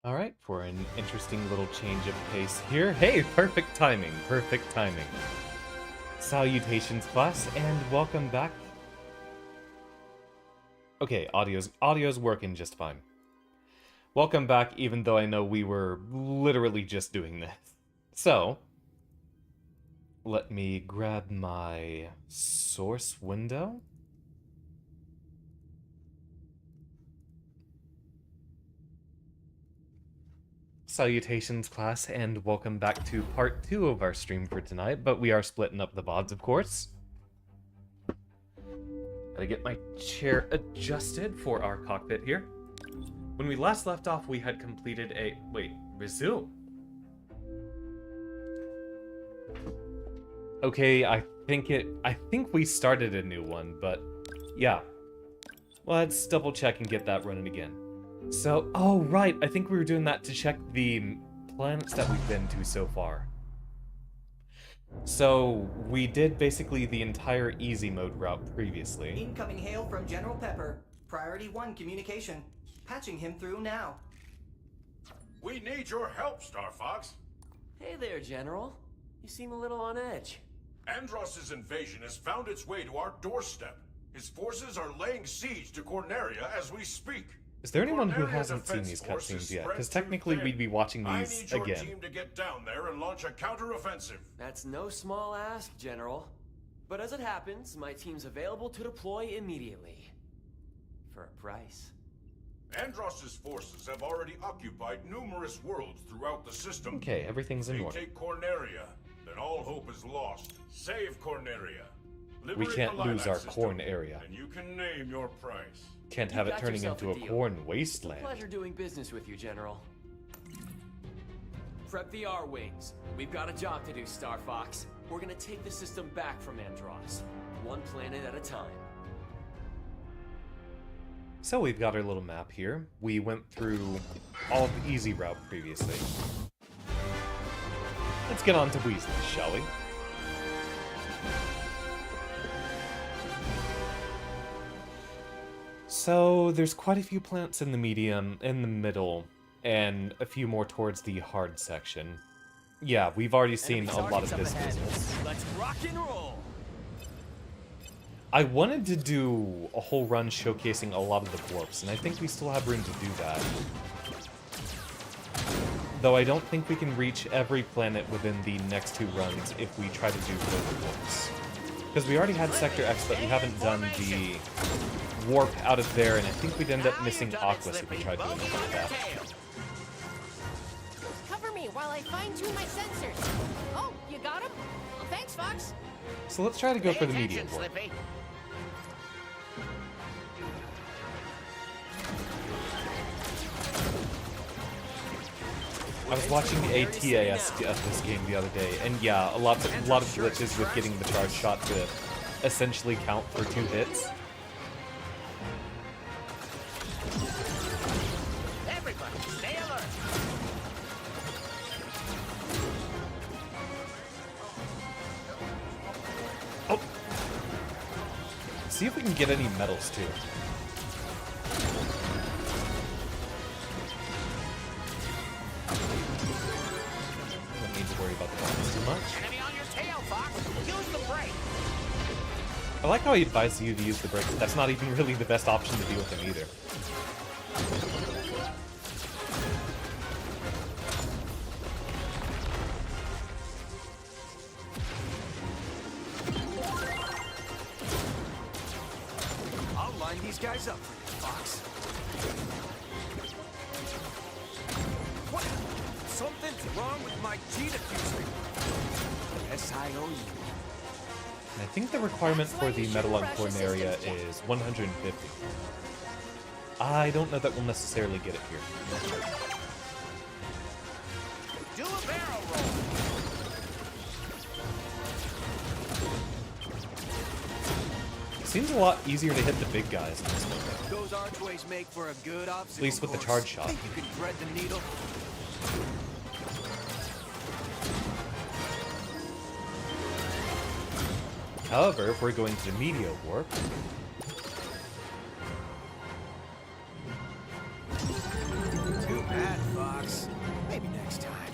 All right, for an interesting little change of pace here. Hey, perfect timing, perfect timing. Salutations, class, and welcome back. Okay, audio's working just fine. Welcome back, even though I know we were literally just doing this. So, let me grab my source window. Salutations, class, and welcome back to part 2 of our stream for tonight, but we are splitting up the VODs, of course. Gotta get my chair adjusted for our cockpit here. When we last left off, we had completed a... Wait, resume. Okay, I I think we started a new one, but yeah. Let's double check and get that running again. So, oh right, I think we were doing that to check the planets that we've been to so far. So, we did basically the entire easy mode route previously. Incoming hail from General Pepper. Priority 1 communication. Patching him through now. We need your help, Starfox. Hey there, General. You seem a little on edge. Andross's invasion has found its way to our doorstep. His forces are laying siege to Corneria as we speak. Is there anyone who hasn't seen these cutscenes yet? Because technically we'd be watching these again. I need your team to get down there and launch a counter-offensive. That's no small ask, General. But as it happens, my team's available to deploy immediately. For a price. Andross's forces have already occupied numerous worlds throughout the system. Okay, everything's in order. If they take Corneria, then all hope is lost. Save Corneria. We can't lose our corn area. And you can name your price. Can't have it turning into a corn wasteland. Pleasure doing business with you, General. Prep the R-Wings. We've got a job to do, Starfox. We're gonna take the system back from Andross. One planet at a time. So we've got our little map here. We went through all of the easy route previously. Let's get on to Weasley, shall we? So there's quite a few planets in the medium, in the middle, and a few more towards the hard section. Yeah, we've already seen a lot of this business. Let's rock and roll. I wanted to do a whole run showcasing a lot of the dwarfs, and I think we still have room to do that. Though I don't think we can reach every planet within the next 2 runs if we try to do both dwarfs. Because we already had Sector X, but we haven't done the warp out of there, and I think we'd end up missing Aquas if we tried doing it like that. Cover me while I fine-tune my sensors. Oh, you got him? Well, thanks, Fox. So let's try to go for the medium warp. I was watching a TAS of this game the other day, and yeah, a lot of glitches with getting the charge shot to essentially count for 2 hits. Everybody, stay alert. Oh! See if we can get any medals too. Don't need to worry about the buttons too much. Enemy on your tail, Fox. Use the brake. I like how he advises you to use the brake, but that's not even really the best option to deal with him either. I'll line these guys up for you, Fox. What? Something's wrong with my G-diffuser. S-I-O-U. I think the requirement for the medal on Corneria is 150. I don't know that we'll necessarily get it here. Do a barrel roll. Seems a lot easier to hit the big guys in this one. Those archways make for a good obstacle. At least with the course. charge shot. Think you can thread the needle? However, if we're going to the Meteor Warp, Too bad, Fox. Maybe next time.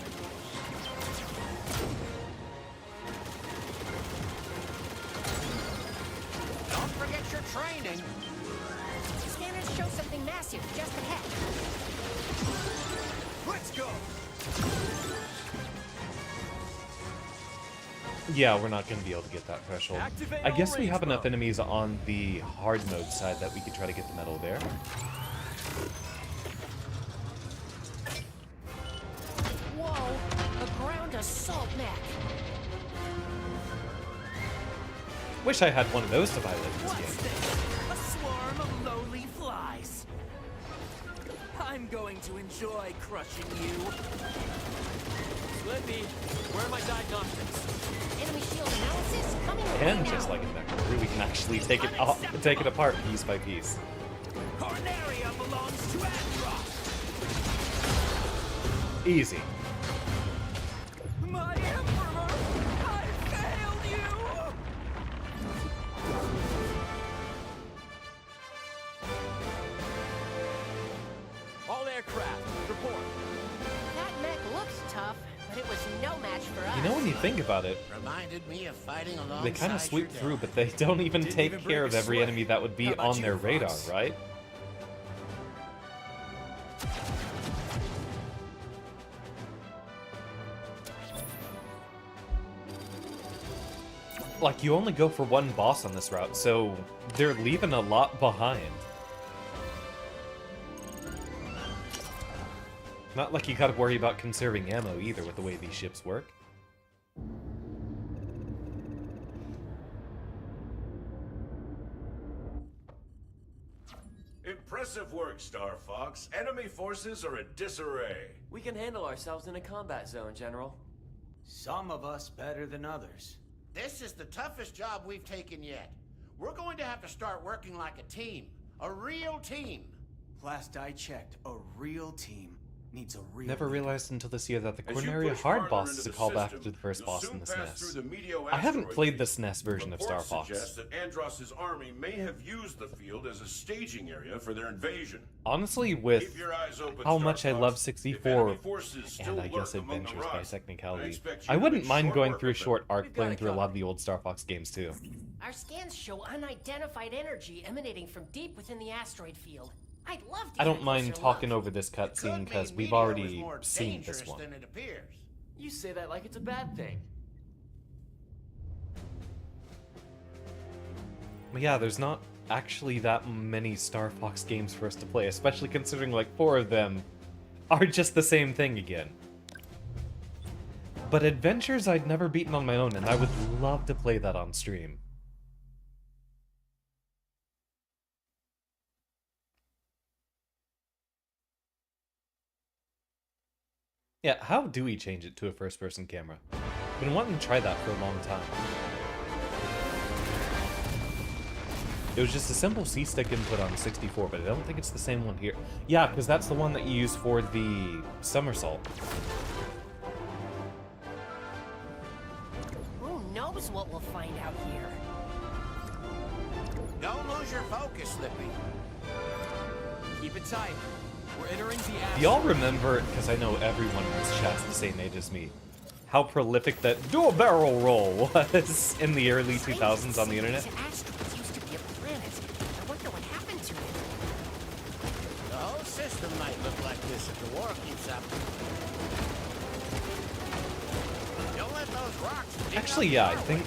Don't forget your training. Scanners show something massive just ahead. Let's go. yeah, we're not going to be able to get that threshold. Activate I guess all we have range enough mode. enemies on the hard mode side that we could try to get the medal there. Whoa, a ground assault mech. Wish I had one of those to violate this What's game. this? A swarm of lowly flies. I'm going to enjoy crushing you. Blippi, where are my diagnostics? Enemy shield analysis coming right And now. just like in Mech, we can actually take it apart piece by piece. Corneria belongs to Andross. Easy. My Emperor, I failed you. All aircraft, report. That mech looks tough, but it was no match for us. You know, when you think about it, Reminded me of fighting alongside they kind of sweep your through, dad. but they don't even Didn't take even care break of a every sweat. enemy that would be How about on their you, radar, Fox? right? Like, you only go for one boss on this route, so they're leaving a lot behind. Not like you gotta worry about conserving ammo either with the way these ships work. Impressive work, Starfox. Enemy forces are in disarray. We can handle ourselves in a combat zone, General. Some of us better than others. This is the toughest job we've taken yet. We're going to have to start working like a team. A real team. Last I checked, a real team needs a real Never leader. realized until this year that the As you Corneria push hard farther boss into is a the callback system, to the first you'll boss soon in this pass NES. through the Meteo I haven't asteroid played field. the SNES version of Reports Starfox. suggest that Andross's army may have used the field as a staging area for their invasion. Honestly, with Keep your eyes open, how much I Starfox. love If 64 enemy forces still and I guess lurk among the Adventures by rocks, technicality, expect you I to wouldn't make mind short going work through a of them. short arc We've got playing it through a lot of covered. the old Star Fox games too. Our scans show unidentified energy emanating from deep within the asteroid field. I'd love to I get don't a mind closer talking look. over this It could cutscene because mean we've Meteor is already more seen this dangerous one. than it appears. You say that like it's a bad thing. But yeah, there's not actually that many Star Fox games for us to play, especially considering like 4 of them are just the same thing again. But Adventures I'd never beaten on my own, and I would love to play that on stream. Yeah, how do we change it to a first-person camera? I've been wanting to try that for a long time. It was just a simple C-stick input on 64, but I don't think it's the same one here. Yeah, because that's the one that you use for the somersault. Who knows what we'll find out here? Don't lose your focus, Slippy. Keep it tight. We're entering the Do y'all asteroid. remember, because I know everyone in this chat's the same age as me, how prolific that dual barrel roll was in the early 2000s on the internet? This asteroid used to be a planet. I wonder what happened to it. The whole system might look like this if the war keeps up. Don't let those rocks dig Actually, up yeah, I your think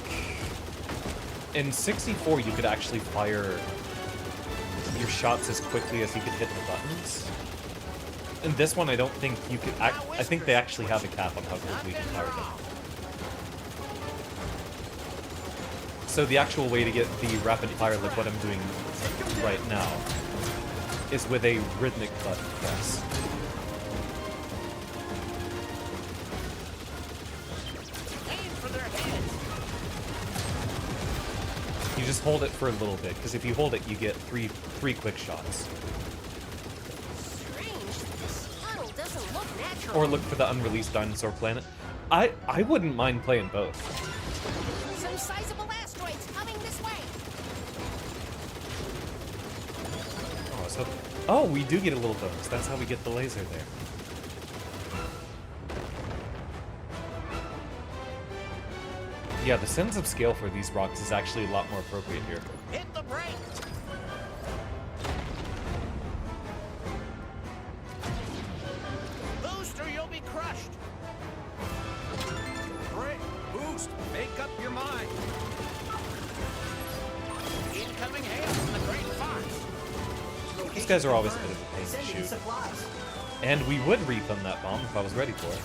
in 64 you could actually fire your shots as quickly as you could hit the buttons. In this one, I don't think you could. I think they actually have a cap on how quickly you can fire them. So the actual way to get the rapid fire, like what I'm doing right now, is with a rhythmic button press. Aim for their heads. You just hold it for a little bit, because if you hold it, you get three quick shots. Strange. This tunnel doesn't look natural. Or look for the unreleased dinosaur planet. I wouldn't mind playing both. Some sizable asteroids coming this way. Oh, so we do get a little bonus. That's how we get the laser there. Yeah, the sense of scale for these rocks is actually a lot more appropriate here. Hit the brakes. Booster, you'll be crushed. Break, boost, make up your mind. Incoming hail from the Great Fox. These guys are always a bit of a pain to Sending shoot. supplies. And we would refund that bomb if I was ready for it.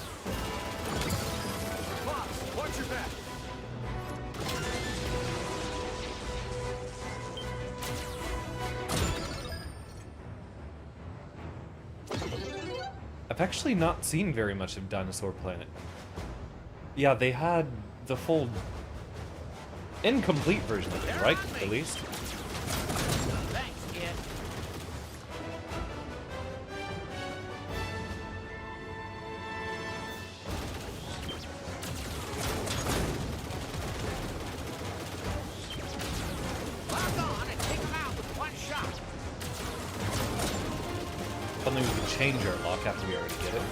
Fox, watch your back. I've actually not seen very much of Dinosaur Planet. Yeah, they had the full incomplete version of it, right? At least. Thanks, kid. Lock on and take him out with one shot. Something we can change our lock after we already get it.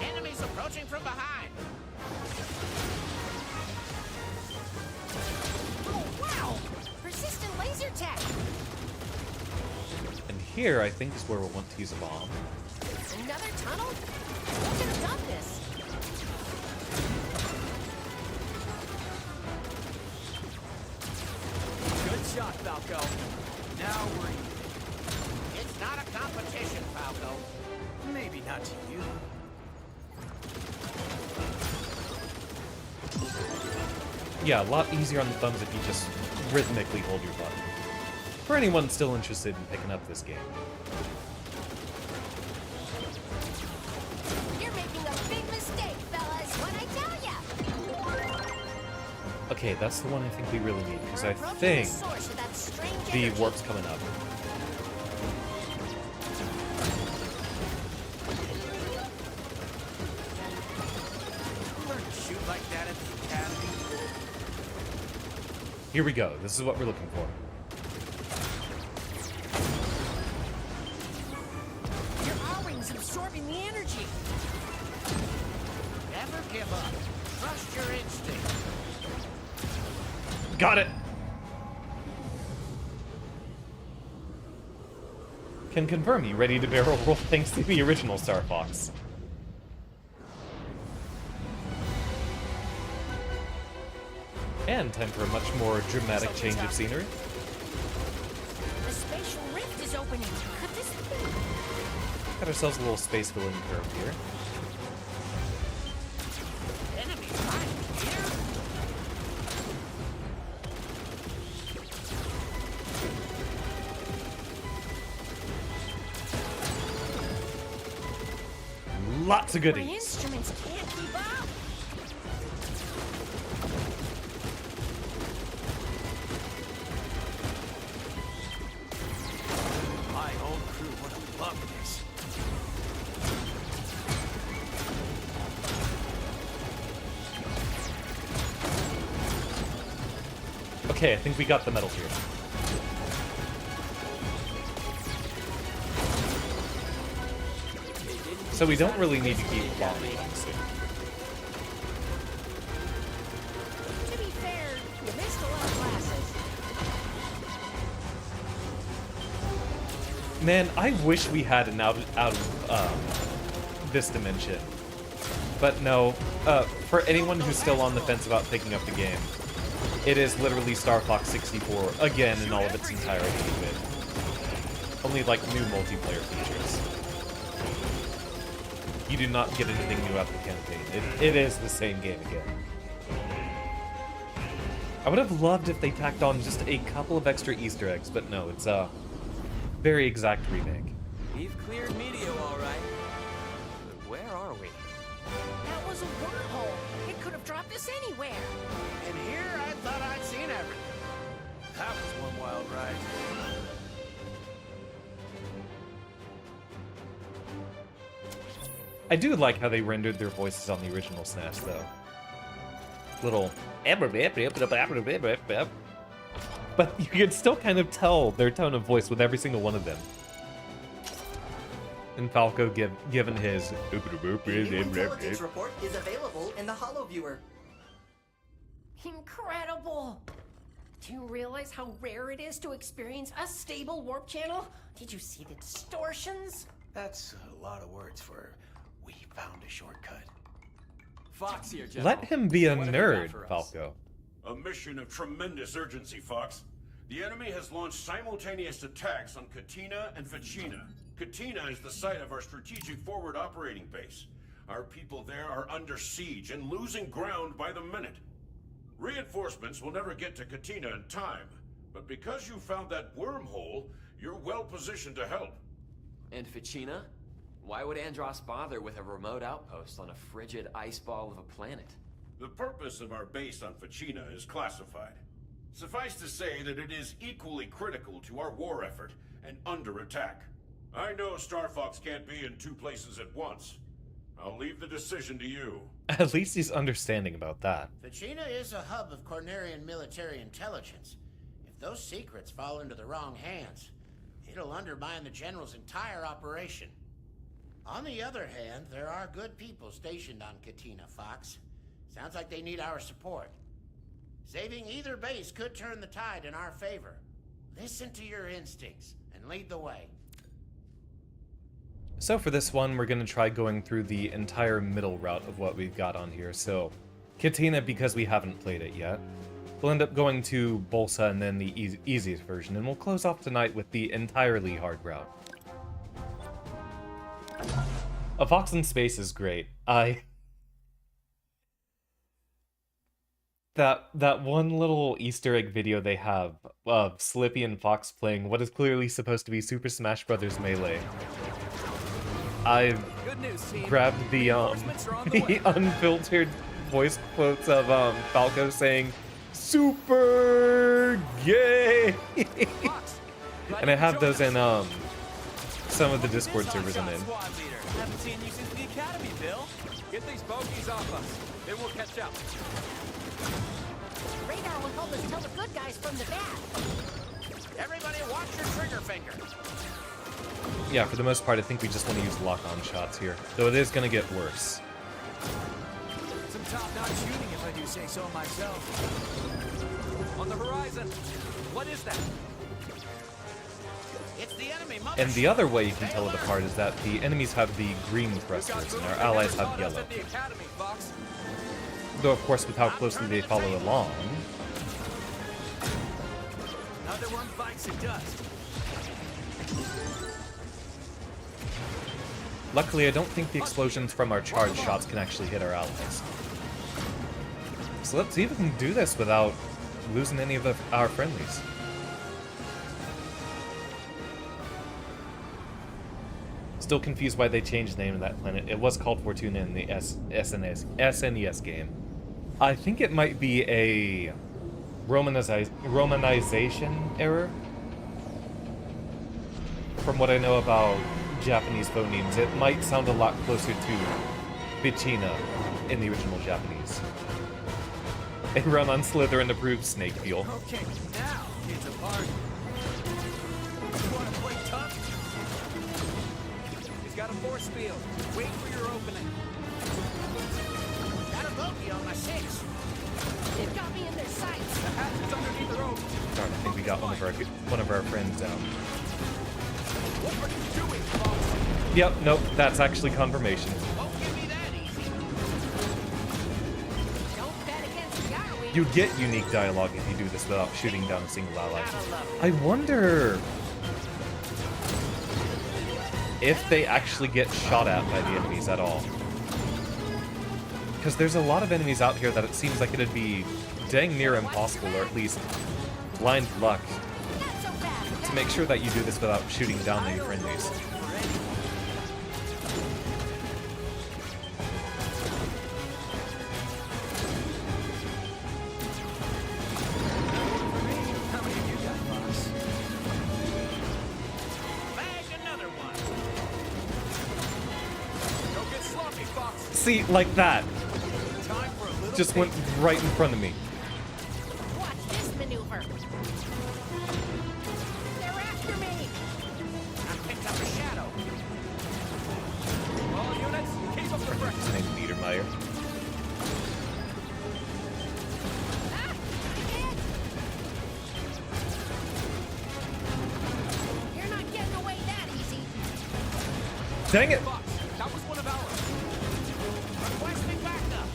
Enemies approaching from behind. Oh, wow! Persistent laser tech! And here, I think, is where we'll want to use a bomb. Another tunnel? Who could have done this? Good shot, Falco. Now we're even. It's not a competition, Falco. Maybe not to you. Yeah, a lot easier on the thumbs if you just rhythmically hold your button. For anyone still interested in picking up this game. You're making a big mistake, fellas, when I tell ya! Okay, that's the one I think we really need, because I We're approaching think the source of that strange the energy. warp's coming up. You learned to shoot like that at the academy. Here we go. This is what we're looking for. Your O-ring's absorbing the energy. Never give up. Trust your instinct. Got it! Can confirm you ready to barrel roll thanks to the original Starfox. And time for a much more dramatic change of scenery. The spatial rift is opening. Could this be? Got ourselves a little space filling curve here. Enemies right here. Lots of My goodies. instruments can't keep up. My whole crew would have loved this. Okay, I think we got the medals here. So we don't really need to keep bombing on soon. To be fair, you missed a lot of classes. Man, I wish we had an out of this dimension. But no, for anyone who's still on the fence about picking up the game, it is literally Star Fox 64 again in all of its entirety with only like new multiplayer features. You do not get anything new out of the campaign. It is the same game again. I would have loved if they tacked on just a couple of extra Easter eggs, but no, it's a very exact remake. We've cleared Medio, all right. But where are we? That was a wormhole. It could have dropped us anywhere. And here I thought I'd seen everything. That was one wild ride. I do like how they rendered their voices on the original SNES, though. Little... But you can still kind of tell their tone of voice with every single one of them. And Falco given his... New intelligence report is available in the Holo Viewer. Incredible! Do you realize how rare it is to experience a stable warp channel? Did you see the distortions? That's a lot of words for we found a shortcut. Fox here, General. Let him be a What have you got nerd, for us? Falco. A mission of tremendous urgency, Fox. The enemy has launched simultaneous attacks on Katina and Ficina. Katina is the site of our strategic forward operating base. Our people there are under siege and losing ground by the minute. Reinforcements will never get to Katina in time, but because you found that wormhole, you're well positioned to help. And Ficina? Why would Andros bother with a remote outpost on a frigid ice ball of a planet? The purpose of our base on Fachina is classified. Suffice to say that it is equally critical to our war effort and under attack. I know Starfox can't be in two places at once. I'll leave the decision to you. At least he's understanding about that. Fachina is a hub of Cornerian military intelligence. If those secrets fall into the wrong hands, it'll undermine the General's entire operation. On the other hand, there are good people stationed on Katina, Fox. Sounds like they need our support. Saving either base could turn the tide in our favor. Listen to your instincts and lead the way. So for this one, we're going to try going through the entire middle route of what we've got on here. So, Katina, because we haven't played it yet. We'll end up going to Bolsa and then the easiest version, and we'll close off tonight with the entirely hard route. A Fox in Space is great. That one little Easter egg video they have of Slippy and Fox playing what is clearly supposed to be Super Smash Bros. Melee. I've grabbed the the unfiltered voice quotes of Falco saying "Super gay," and I have those in some of the Discord servers I'm in. Haven't seen you since the academy, Bill. Get these bogeys off us, then we'll catch up. Radar will help us tell the good guys from the bad. Everybody watch your trigger finger. Yeah, for the most part, I think we just want to use lock-on shots here, though it is going to get worse. Some top-notch shooting, if I do say so myself. On the horizon. What is that? It's the enemy mothership. And the other way you can tell it apart is that the enemies have the green thrusters and our allies have yellow. At the academy, Fox. Though, of course, with how closely they follow along. Another one bites the dust. Luckily, I don't think the explosions from our charge shots can actually hit our allies. So let's see if we can do this without losing any of our friendlies. Still confused why they changed the name of that planet. It was called Fortuna in the SNES game. I think it might be a Romanization error. From what I know about Japanese phonemes, it might sound a lot closer to Bichina in the original Japanese. A run on Slytherin approved snake peel. Okay, now it's a party. You want to play tough? He's got a force field. Wait for your opening. Got a bogey on my 6. They've got me in their sights. The hatch is underneath the rope. Darn, I think we got one of our friends down. What are you doing, Fox? Yep, nope, that's actually confirmation. Won't give me that easy. Don't bet against Yarwin. You get unique dialogue if you do this without shooting down a single ally. I wonder if they actually get shot at by the enemies at all. Because there's a lot of enemies out here that it seems like it'd be dang near impossible, or at least blind luck, Not so fast. to make sure that you do this without shooting down the friendlies. How many of you got, Fox? Bag another one. Don't get sloppy, Fox. See, like that. Time for a little Just went right in front of me. Watch this maneuver. They're after me. I picked up a shadow. All units, keep up the His pressure. name's Biedermeier. Ah, again. You're not getting away that easy. Dang it! Fox, that was one of ours. Requesting backup.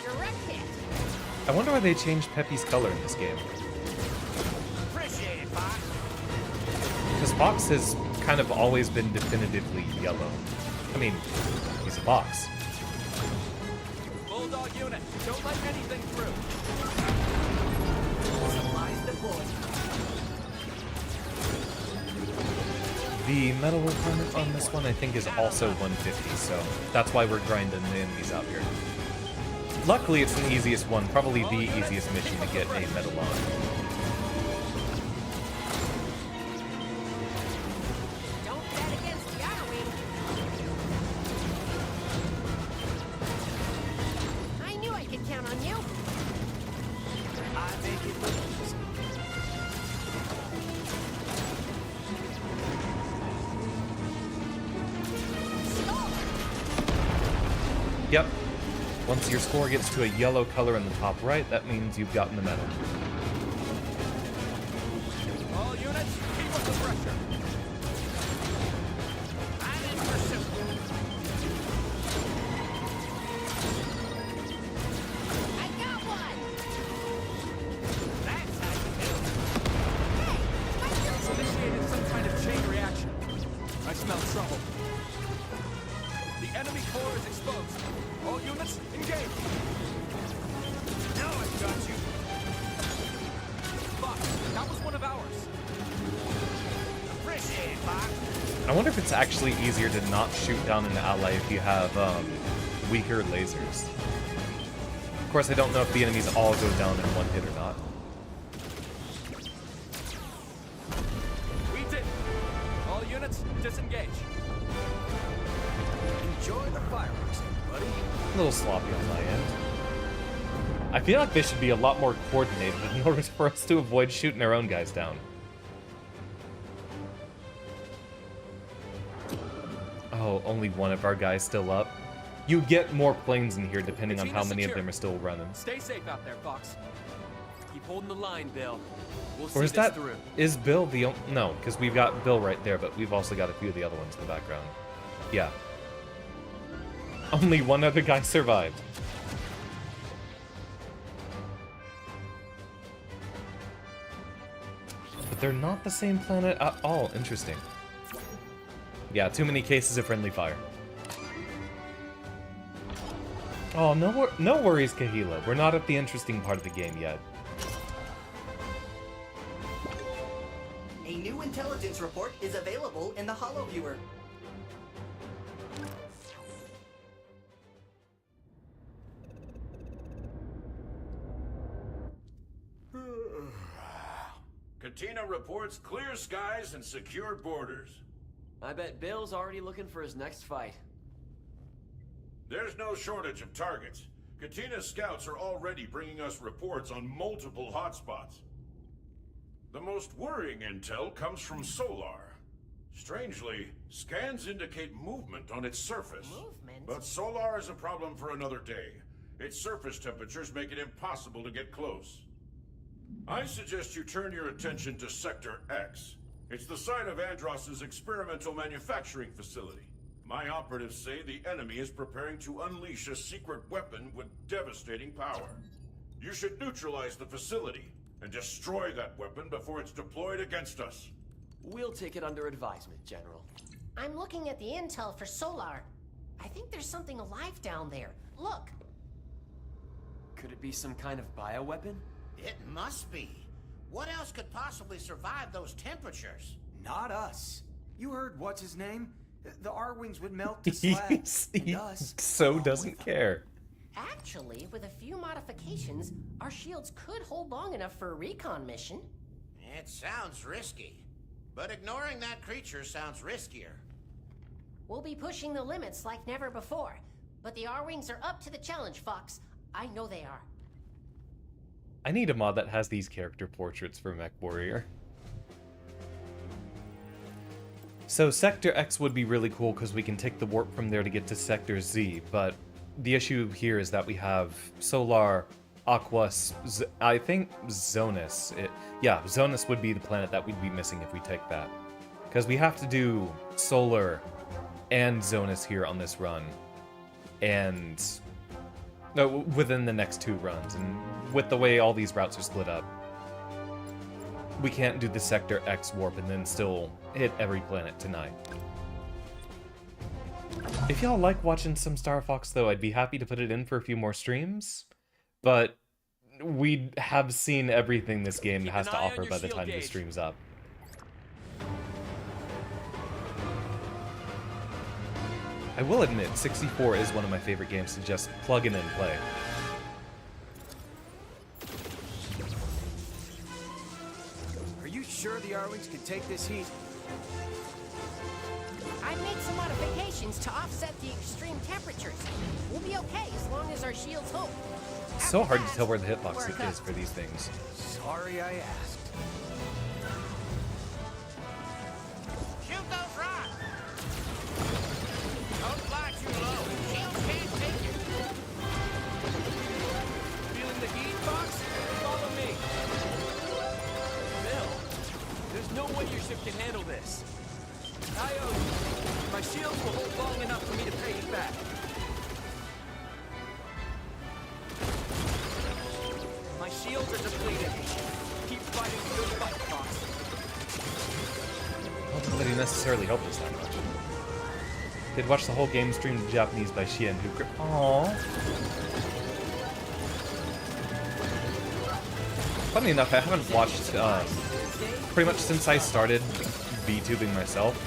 Direct hit. I wonder why they changed Peppy's color in this game. Appreciate it, Fox. Because Fox has kind of always been definitively yellow. I mean, he's a Fox. Bulldog unit, don't let anything through. Supplies deployed. The metal requirement on this one, I think, is also 150, so that's why we're grinding the enemies out here. Luckily, it's the easiest one, probably the easiest mission to get a metal on. Don't bet against the Arwing. I knew I could count on you. I make it look easy. Yep. Once your score gets to a yellow color in the top right, that means you've gotten the medal. All units, keep up the pressure. I'm in pursuit. I got one. That's how you do Hey, my it. It's initiated some kind of chain reaction. I smell trouble. The enemy core is exposed. All units, engage. Now I've got you. Fox, that was one of ours. Appreciate it, Fox. I wonder if it's actually easier to not shoot down an ally if you have weaker lasers. Of course, I don't know if the enemies all go down in one hit or not. We did. All units, disengage. Enjoy the fireworks, everybody. A little sloppy on my end. I feel like they should be a lot more coordinated in order for us to avoid shooting our own guys down. Oh, only one of our guys still up. You get more planes in here depending on how many of them are still running. Stay safe out there, Fox. Keep holding the line, Bill. We'll Or see is this that... through. Is Bill the only... No, because we've got Bill right there, but we've also got a few of the other ones in the background. Yeah. Only one other guy survived. But they're not the same planet at all. Interesting. Yeah, too many cases of friendly fire. Oh, no worries, Kahila. We're not at the interesting part of the game yet. A new intelligence report is available in the Holo Viewer. Katina reports clear skies and secure borders. I bet Bill's already looking for his next fight. There's no shortage of targets. Katina's scouts are already bringing us reports on multiple hotspots. The most worrying intel comes from Solar. Strangely, scans indicate movement on its surface. Movement? But Solar is a problem for another day. Its surface temperatures make it impossible to get close. I suggest you turn your attention to Sector X. It's the site of Andross's experimental manufacturing facility. My operatives say the enemy is preparing to unleash a secret weapon with devastating power. You should neutralize the facility and destroy that weapon before it's deployed against us. We'll take it under advisement, General. I'm looking at the intel for Solar. I think there's something alive down there. Look. Could it be some kind of bioweapon? It must be. What else could possibly survive those temperatures? Not us. You heard what's his name? The R-Wings would melt to slag. He And us, so along doesn't with them. care. Actually, with a few modifications, our shields could hold long enough for a recon mission. It sounds risky. But ignoring that creature sounds riskier. We'll be pushing the limits like never before. But the R-Wings are up to the challenge, Fox. I know they are. I need a mod that has these character portraits for Mech Warrior. So Sector X would be really cool because we can take the warp from there to get to Sector Z, but the issue here is that we have Solar, Aquas, I think Zonus. Yeah, Zonus would be the planet that we'd be missing if we take that. Because we have to do Solar and Zonus here on this run. And... no, within the next 2 runs, and with the way all these routes are split up, we can't do the Sector X warp and then still hit every planet tonight. If y'all like watching some Starfox, though, I'd be happy to put it in for a few more streams, but we have seen everything this game Keep has an to eye on offer your by the shield time this gauge. stream's up. I will admit, 64 is one of my favorite games to just plug in and play. Are you sure the Arwings can take this heat? I made some modifications to offset the extreme temperatures. We'll be okay as long as our shields hold. It's so After hard to that, tell where the hitbox we're is for these things. Sorry I asked. Shoot those rocks! Don't fly too low. Shields can't take it. Feeling the heat, Fox? Follow me. Bill, there's no way your ship can handle this. My shields will hold long enough for me to pay you back. My shields are depleted. Keep fighting the good fight, Fox. I don't know that he necessarily helped us that much. Did watch the whole game streamed in Japanese by Shien, who... Aww. Funny enough, I haven't watched, pretty much since I started VTubing myself.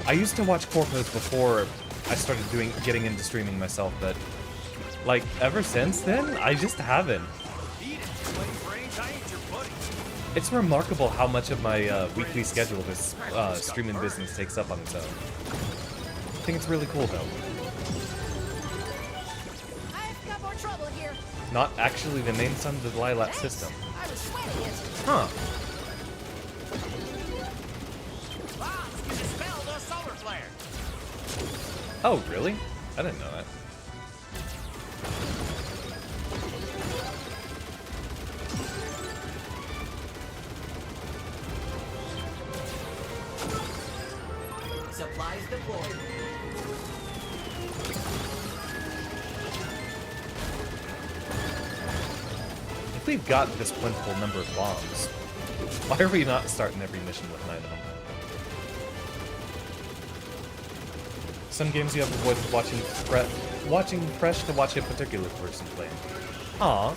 I used to watch courteous before I started getting into streaming myself, but, like, ever since then, I just haven't. It's remarkable how much of my weekly schedule this streaming business takes up on its own. I think it's really cool, though. I've got more trouble here. Not actually the main Sun of the Lilat system. I was sweating it. Huh. Bombs can dispel those solar flares. Oh, really? I didn't know that. Supplies deployed. If we've got this plentiful number of bombs, why are we not starting every mission with 9 of them? Some games you have avoided watching fresh to watch a particular person play. Aw.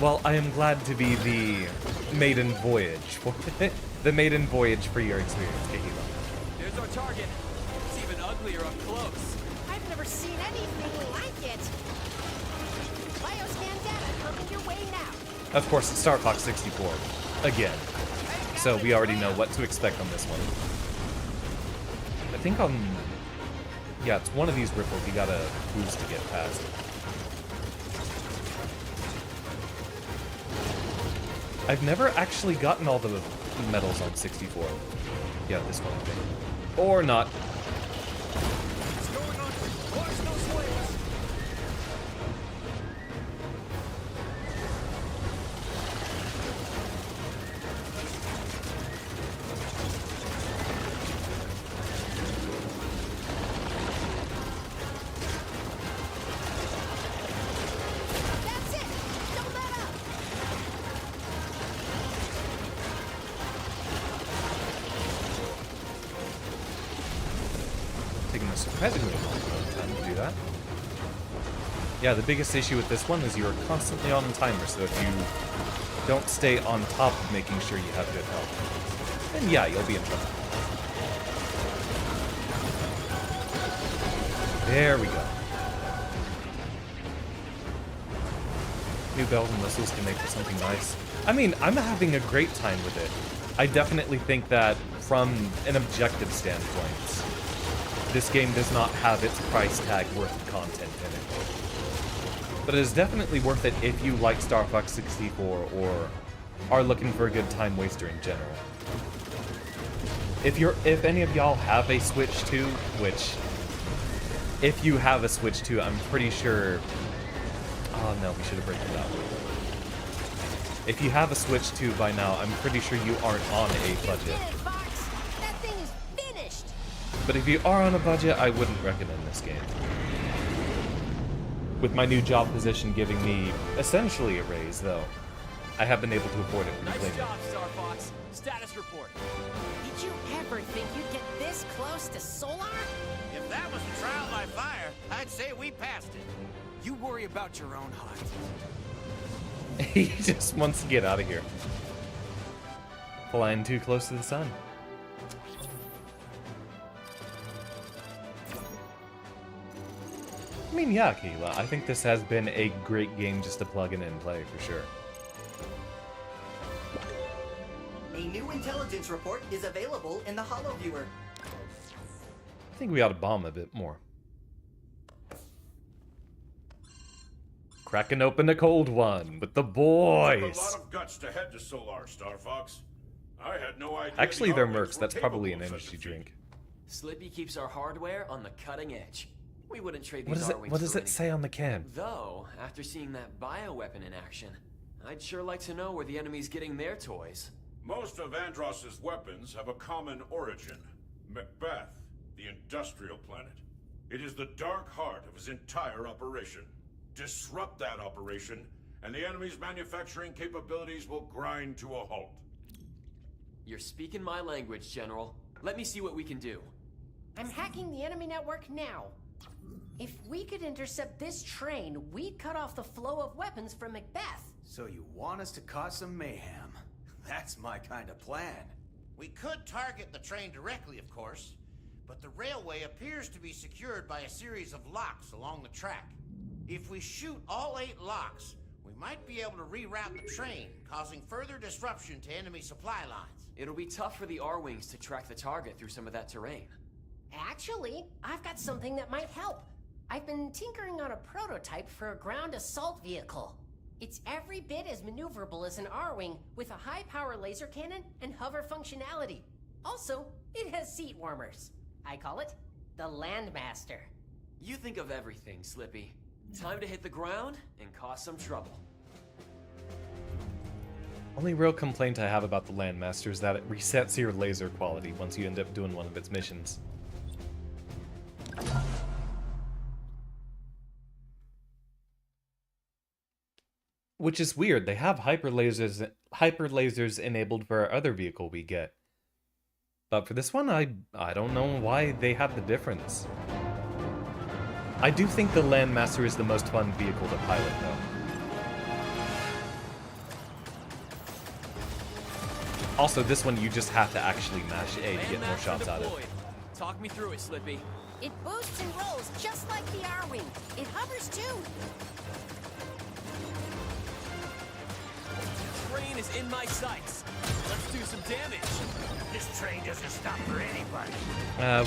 Well, I am glad to be the maiden voyage for the maiden voyage for your experience, Kahila. There's our target. It's even uglier up close. I've never seen anything like it. Bioscan data coming your way now. Of course, it's Starfox 64 again. So we already know what to expect on this one. I think yeah, it's one of these ripples you gotta boost to get past. I've never actually gotten all the medals on 64. Yeah, this one, I think. Or not. What's going on? Watch those flares. That's it. Don't let up. Taking a surprisingly long time to do that. Yeah, the biggest issue with this one is you're constantly on a timer, so if you don't stay on top of making sure you have good health, then yeah, you'll be in trouble. There we go. New bells and whistles can make for something nice. I mean, I'm having a great time with it. I definitely think that from an objective standpoint, this game does not have its price tag worth of content in it. But it is definitely worth it if you like Starfox 64 or are looking for a good time waster in general. If any of y'all have a Switch 2, which if you have a Switch 2, I'm pretty sure. Oh no, we should have broken that one. If you have a Switch 2 by now, I'm pretty sure you aren't on a budget. Get it, Fox. That thing is finished. But if you are on a budget, I wouldn't recommend this game. With my new job position giving me essentially a raise, though, I have been able to afford it Nice completely. job, Starfox. Status report. Did you ever think you'd get this close to Solar? If that was a trial by fire, I'd say we passed it. You worry about your own heart. He just wants to get out of here. Flying too close to the sun. I mean, yeah, Keela, I think this has been a great game just to plug in and play, for sure. A new intelligence report is available in the Holo Viewer. I think we ought to bomb a bit more. Cracking open a cold one with the Took a boys. lot of guts to head to Solar, Starfox. I had no idea. Actually, the they're R-Wings mercs. were That's probably an capable of such energy a feat. drink. Slippy keeps our hardware on the cutting edge. We wouldn't trade What these does it? R-Wings What does for it say on the can? Though, after seeing that bioweapon in action, I'd sure like to know where the enemy's getting their toys. Most of Andross's weapons have a common origin. Macbeth, the industrial planet. It is the dark heart of his entire operation. Disrupt that operation, and the enemy's manufacturing capabilities will grind to a halt. You're speaking my language, General. Let me see what we can do. I'm hacking the enemy network now. If we could intercept this train, we'd cut off the flow of weapons from Macbeth. So you want us to cause some mayhem? That's my kind of plan. We could target the train directly, of course, but the railway appears to be secured by a series of locks along the track. If we shoot all 8 locks, we might be able to reroute the train, causing further disruption to enemy supply lines. It'll be tough for the R-Wings to track the target through some of that terrain. Actually, I've got something that might help. I've been tinkering on a prototype for a ground assault vehicle. It's every bit as maneuverable as an R-Wing, with a high-power laser cannon and hover functionality. Also, it has seat warmers. I call it the Landmaster. You think of everything, Slippy. Time to hit the ground and cause some trouble. Only real complaint I have about the Landmaster is that it resets your laser quality once you end up doing one of its missions. Which is weird. They have hyper lasers enabled for our other vehicle we get. But for this one, I don't know why they have the difference. I do think the Landmaster is the most fun vehicle to pilot, though. Also, this one you just have to actually mash A to get more shots out of it. Talk me through it, Slippy. It boosts and rolls just like the R-Wing. It hovers too. Train is in my sights. Let's do some damage. This train doesn't stop for anybody.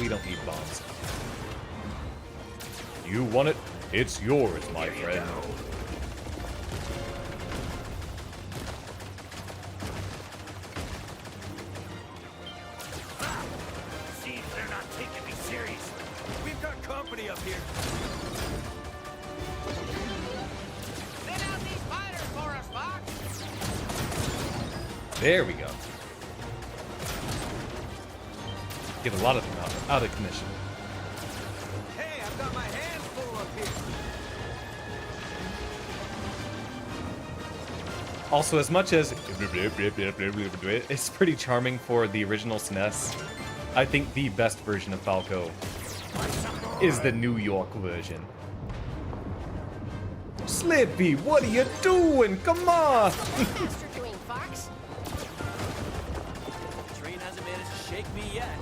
We don't need bombs. You want it? It's yours, my friend. See, they're not taking me seriously. We've got company up here. Send out these fighters for us, Fox. There we go. Get a lot of them out of commission. Hey, I've got my hands full up here. Also, as much as it's pretty charming for the original SNES, I think the best version of Falco is the New York version. Slippy, what are you doing? Come on! What's the Landmaster doing, Fox? The train hasn't managed to shake me yet.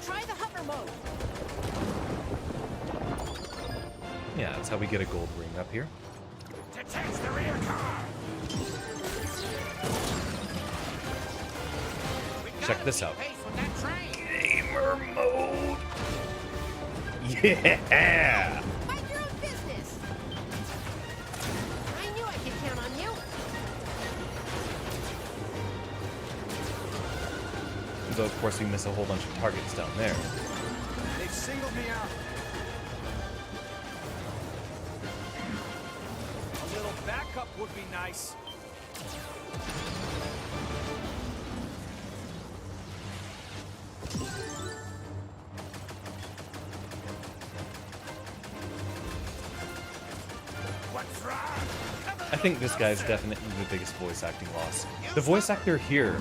Try the hover mode. Yeah, that's how we get a gold ring up here. Detach the rear car. Check this out. Pace with that train. Gamer mode! Yeah! Mind your own business. I knew I could count on you. Though, of course, we miss a whole bunch of targets down there. They've singled me out. A little backup would be nice. What's wrong? I think this guy is definitely the biggest voice acting loss. The voice actor here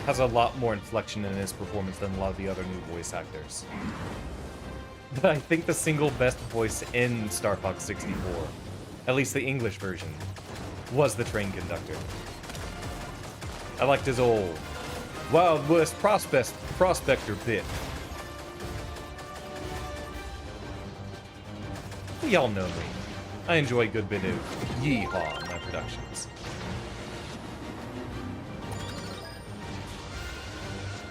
has a lot more inflection in his performance than a lot of the other new voice actors. But I think the single best voice in Star Fox 64, at least the English version, was the train conductor. I liked his old Wild West prospector bit. y'all know me. I enjoy a good bit of yeehaw in my productions.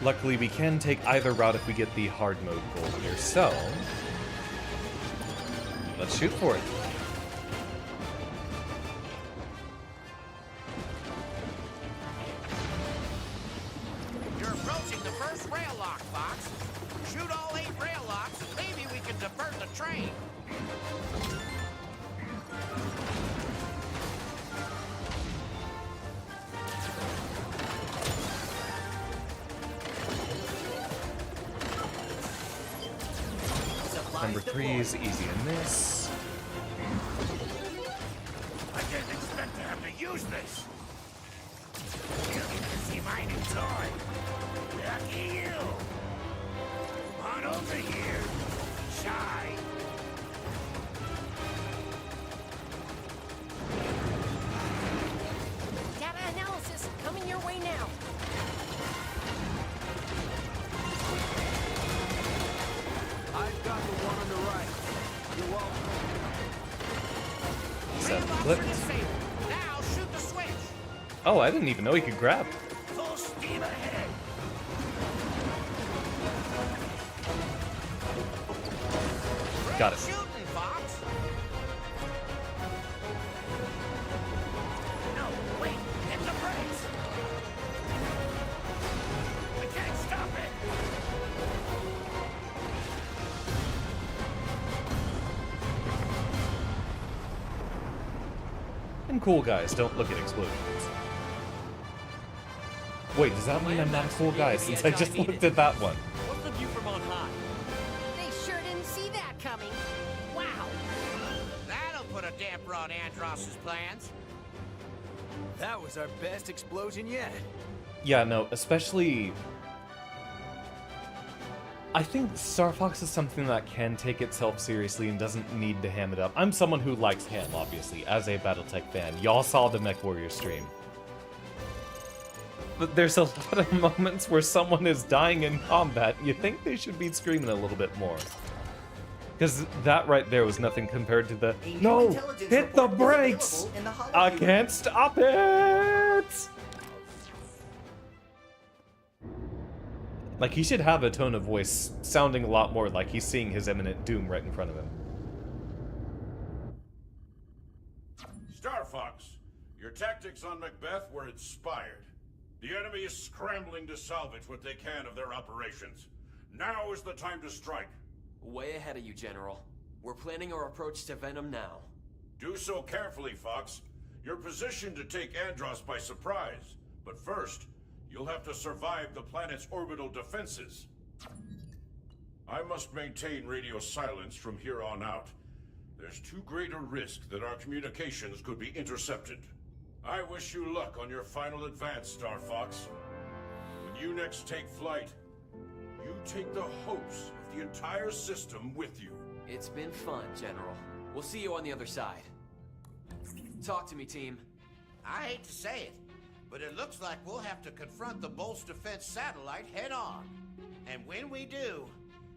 Luckily, we can take either route if we get the hard mode goal here, so let's shoot for it. You're approaching the first rail lock, Fox. Shoot all 8 rail locks, and maybe we can divert the train. Number 3 is easy in this. I didn't expect to have to use this. You can see my new toy. Lucky you. Come on over here. Shy. Data analysis coming your way now. I've got the one on the right. You're welcome. Seven Rail locks clipped. are disabled. Now shoot the switch. Oh, I didn't even know he could grab. Full steam ahead. Got it. Shooting, Fox. No, wait. Hit the brakes. I can't stop it. And cool guys don't look at explosions. Wait, does that mean I'm not a cool guy since I just looked at that one? What's the view from on high? They sure didn't see that coming. Wow. That'll put a damper on Andross's plans. That was our best explosion yet. Yeah, no, especially... I think Starfox is something that can take itself seriously and doesn't need to ham it up. I'm someone who likes ham, obviously, as a Battletech fan. Y'all saw the MechWarrior stream. But there's a lot of moments where someone is dying in combat, and you think they should be screaming a little bit more. Because that right there was nothing compared to the, A new no, intelligence hit the report is brakes! available in the holo I viewer. can't stop it! Like, he should have a tone of voice sounding a lot more like he's seeing his imminent doom right in front of him. Starfox, your tactics on Macbeth were inspired. The enemy is scrambling to salvage what they can of their operations. Now is the time to strike. Way ahead of you, General. We're planning our approach to Venom now. Do so carefully, Fox. You're positioned to take Andross by surprise. But first, you'll have to survive the planet's orbital defenses. I must maintain radio silence from here on out. There's too great a risk that our communications could be intercepted. I wish you luck on your final advance, Starfox. When you next take flight, you take the hopes of the entire system with you. It's been fun, General. We'll see you on the other side. Talk to me, team. I hate to say it, but it looks like we'll have to confront the Bolt's defense satellite head on. And when we do,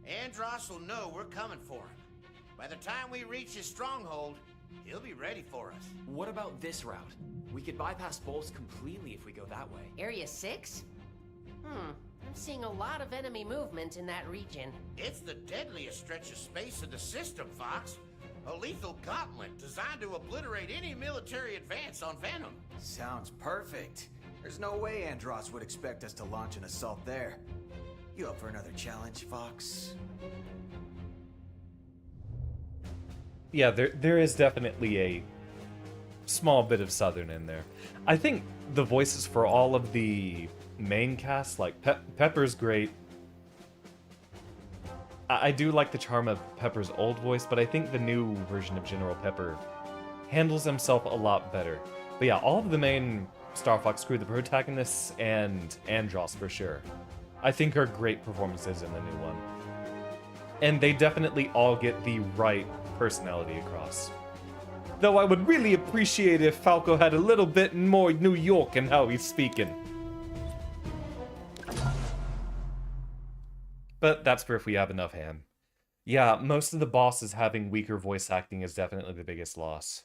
Andross will know we're coming for him. By the time we reach his stronghold, he'll be ready for us. What about this route? We could bypass Bolts completely if we go that way. Area 6? I'm seeing a lot of enemy movement in that region. It's the deadliest stretch of space in the system, Fox. A lethal gauntlet designed to obliterate any military advance on Venom. Sounds perfect. There's no way Andross would expect us to launch an assault there. You up for another challenge, Fox? Yeah, there is definitely a small bit of Southern in there. I think the voices for all of the main cast, like Pepper's great. I do like the charm of Pepper's old voice, but I think the new version of General Pepper handles himself a lot better. But yeah, all of the main Star Fox crew, the protagonists, and Andross for sure, I think are great performances in the new one. And they definitely all get the right personality across. Though I would really appreciate if Falco had a little bit more New York in how he's speaking. But that's for if we have enough ham. Yeah, most of the bosses having weaker voice acting is definitely the biggest loss.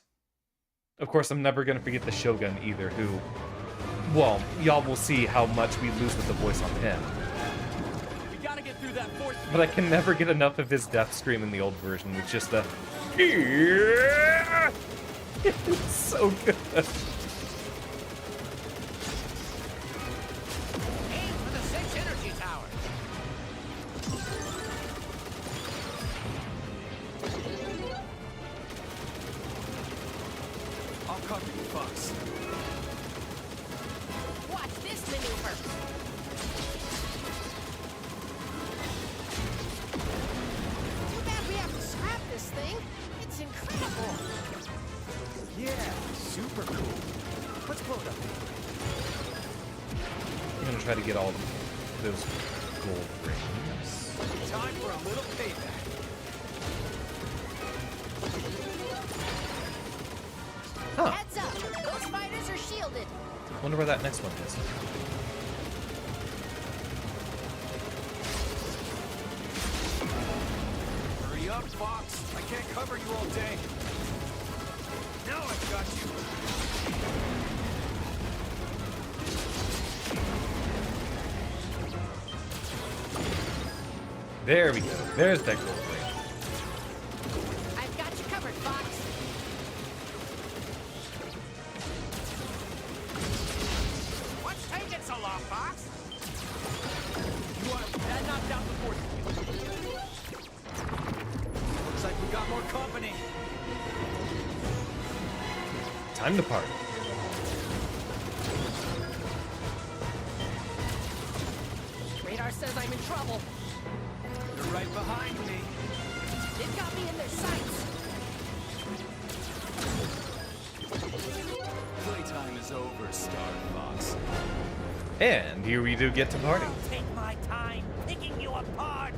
Of course, I'm never gonna forget the Shogun either, who... Well, y'all will see how much we lose with the voice on him. We gotta get through that fourth. But I can never get enough of his death scream in the old version with just the... It's so good. Aim for the 6 energy towers. I'll cover you, Fox. Watch this maneuver. Too bad we have to scrap this thing. It's incredible. Yeah, super cool. Let's blow it up. I'm gonna try to get all those gold rings. Time for a little payback. Huh. Heads up. Those fighters are shielded. Wonder where that next one is. Hurry up, Fox. I can't cover you all day. Now I've got you. There we go. There's that gold ring. I've got you covered, Fox. What's taking so long, Fox? You want that knocked out the fourth. Looks like we got more company. Time to party. Radar says I'm in trouble. You're right behind me. They've got me in their sights. Playtime is over, Starfox. And here we do get to party. Take my time picking you apart.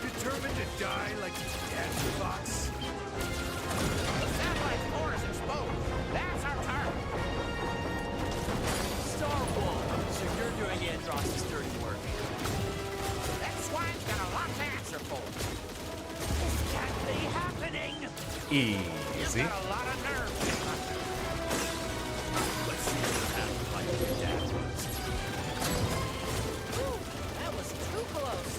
Determined to die like you dead, Fox. The satellite core is exposed. That's our target. Starwolf, so you're doing Andross's dirty work. That swine's got a lot to answer for. This can't be happening. You've Easy. got a lot of nerve. Let's see what happens like your dad was. Whew, that was too close.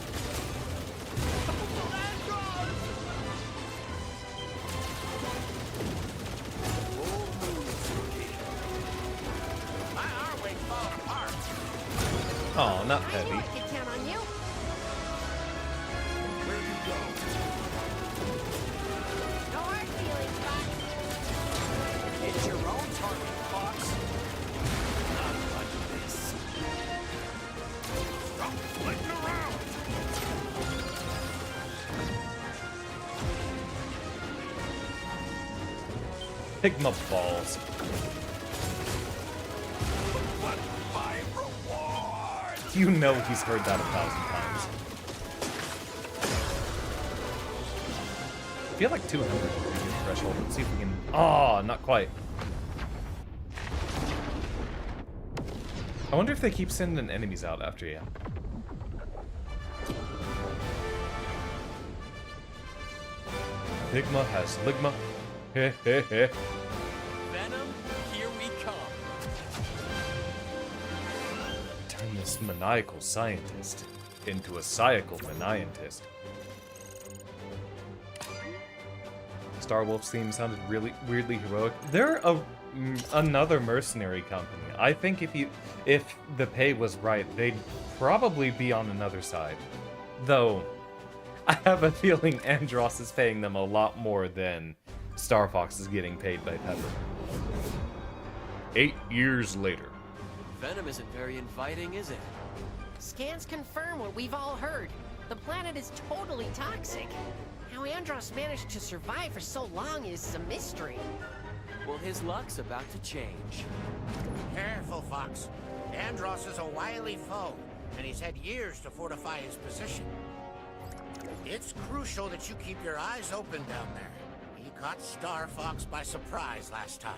My arm wing's falling apart. Oh, not I knew heavy. I could count on you. Where you go? No hard feelings, Fox. It's your own target, Fox. Not like this. Stop flitting around! Pigma balls. What my reward? You know he's heard that 1,000 times. I feel like 200 is a pretty good threshold. Let's see if we can... Oh, not quite. I wonder if they keep sending enemies out after you. Pigma has Ligma. Heh heh heh. Venom, here we come. Turn this maniacal scientist into a psychical maniantist. Starwolf's theme sounded really weirdly heroic. They're another mercenary company. I think if the pay was right, they'd probably be on another side. Though, I have a feeling Andross is paying them a lot more than Starfox is getting paid by Pepper. 8 years later. Venom isn't very inviting, is it? Scans confirm what we've all heard. The planet is totally toxic. How Andross managed to survive for so long is a mystery. Well, his luck's about to change. Careful, Fox. Andross is a wily foe, and he's had years to fortify his position. It's crucial that you keep your eyes open down there. He caught Starfox by surprise last time.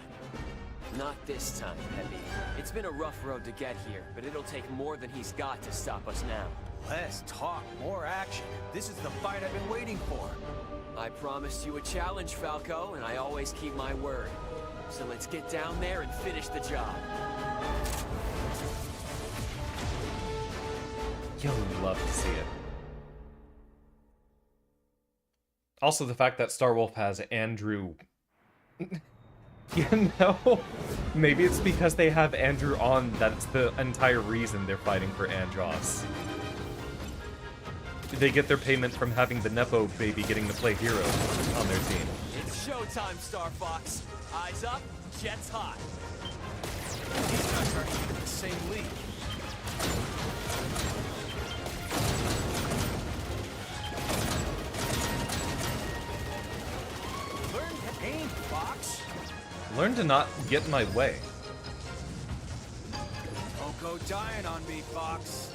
Not this time, Peppy. It's been a rough road to get here, but it'll take more than he's got to stop us now. Less talk, more action. This is the fight I've been waiting for. I promised you a challenge, Falco, and I always keep my word. So let's get down there and finish the job. You'll love to see it. Also, the fact that Starwolf has Andrew... You know, maybe it's because they have Andrew on that's the entire reason they're fighting for Andros. They get their payment from having the Nepo baby getting to play hero on their team. It's showtime, Starfox. Eyes up, jets hot. These guys aren't even in the same league. Learn to aim, Fox. Learn to not get in my way. Don't go dying on me, Fox.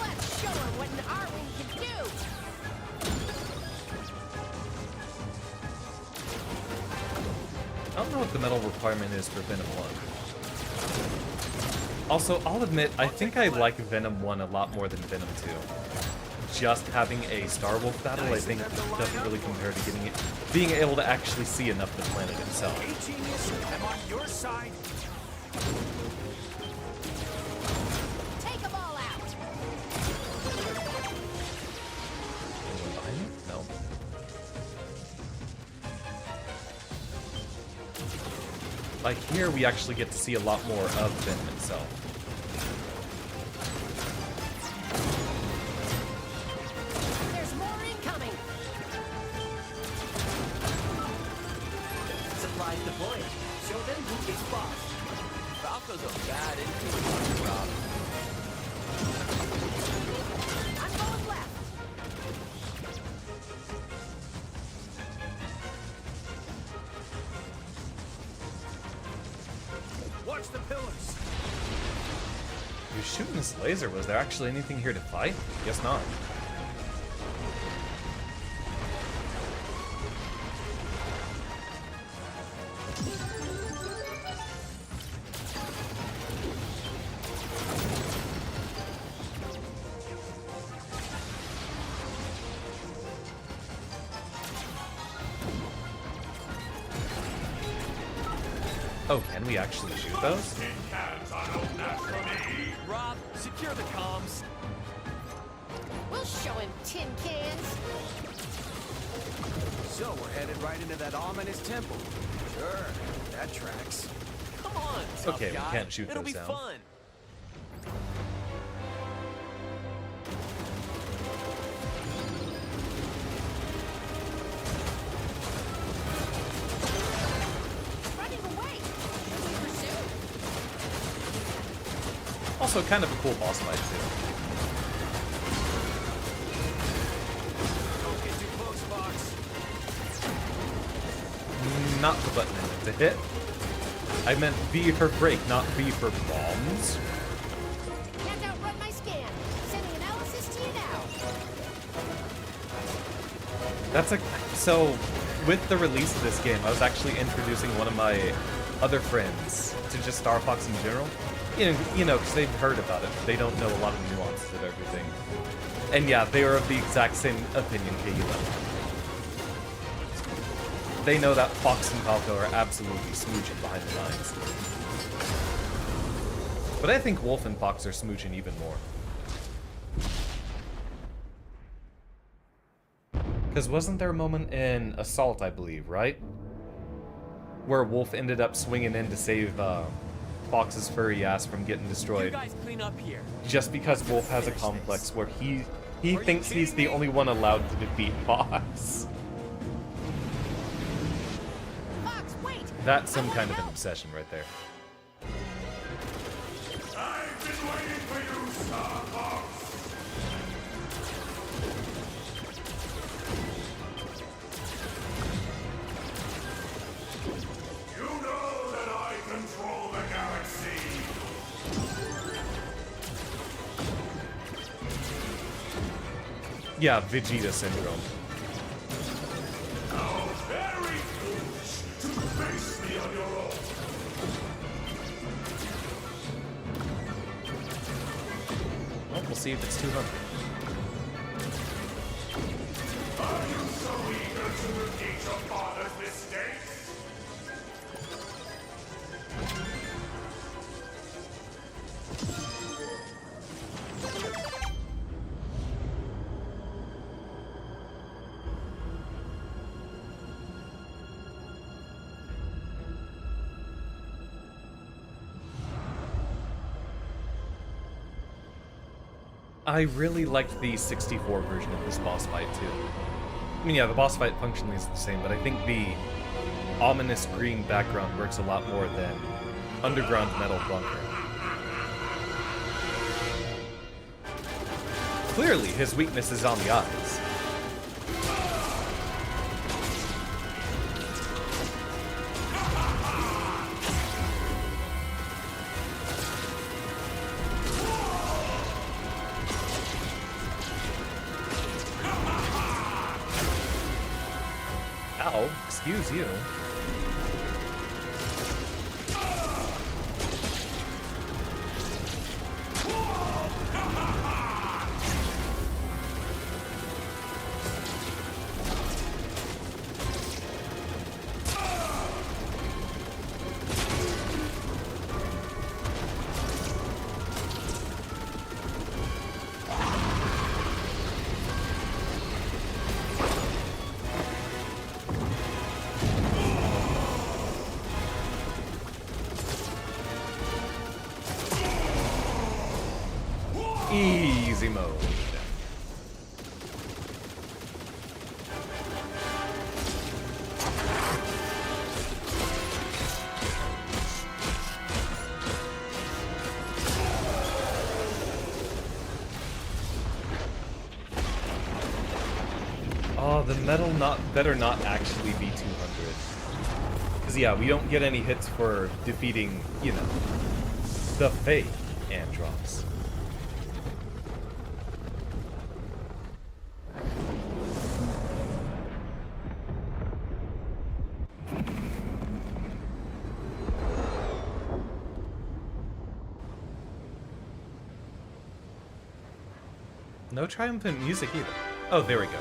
Let's show her what an Arwing can do! I don't know what the medal requirement is for Venom 1. Also, I'll admit, I think I like Venom 1 a lot more than Venom 2. Just having a Starwolf battle, I think, doesn't really compare to being able to actually see enough of the planet itself. Hey, genius, I'm on your side. Take them all out! Anyone behind me? No. Like here, we actually get to see a lot more of Venom itself. There's more incoming! Supplies deployed. Show them who is boss. Falco's a bad influence, Rob. I'm going left! Watch the pillars. He was shooting this laser. Was there actually anything here to fight? Guess not. Oh, can we actually shoot those? Rob, secure the comms. We'll show him tin cans! So we're headed right into that ominous temple. Sure, that tracks. Come on, tough Okay, we guy. can't shoot It'll those be down. fun. Running away! Should we pursue? Also, kind of a cool boss fight, too. Don't get too close, Fox. Not the button in it to hit. I meant B for break, not B for bombs. Can't outrun my scan! Sending analysis to you now! That's a... So, with the release of this game, I was actually introducing one of my other friends to just Starfox in general. You know, because they've heard about it. They don't know a lot of the nuances of everything. And yeah, they are of the exact same opinion KUM. They know that Fox and Falco are absolutely smooching behind the lines. But I think Wolf and Fox are smooching even more. Because wasn't there a moment in Assault, I believe, right? Where Wolf ended up swinging in to save Fox's furry ass from getting You destroyed. guys clean up here. Just because Wolf has a complex where he thinks he's the only one allowed to defeat Fox. Fox, wait! That's some kind of an obsession right there. I've been waiting for you, Starfox! You know that I control the galaxy! Yeah, Vegeta syndrome. How very foolish to face me on your own. Well, we'll see if it's 200. Are you so eager to repeat your father's mistakes? I really liked the 64 version of this boss fight, too. I mean, yeah, the boss fight functionally is the same, but I think the ominous green background works a lot more than underground metal bunker. Clearly, his weakness is on the eyes. Ow, excuse you. Easy mode. Oh, the metal better not actually be 200. Because, yeah, we don't get any hits for defeating, you know, the fake Andross. No triumphant music either. Oh, there we go.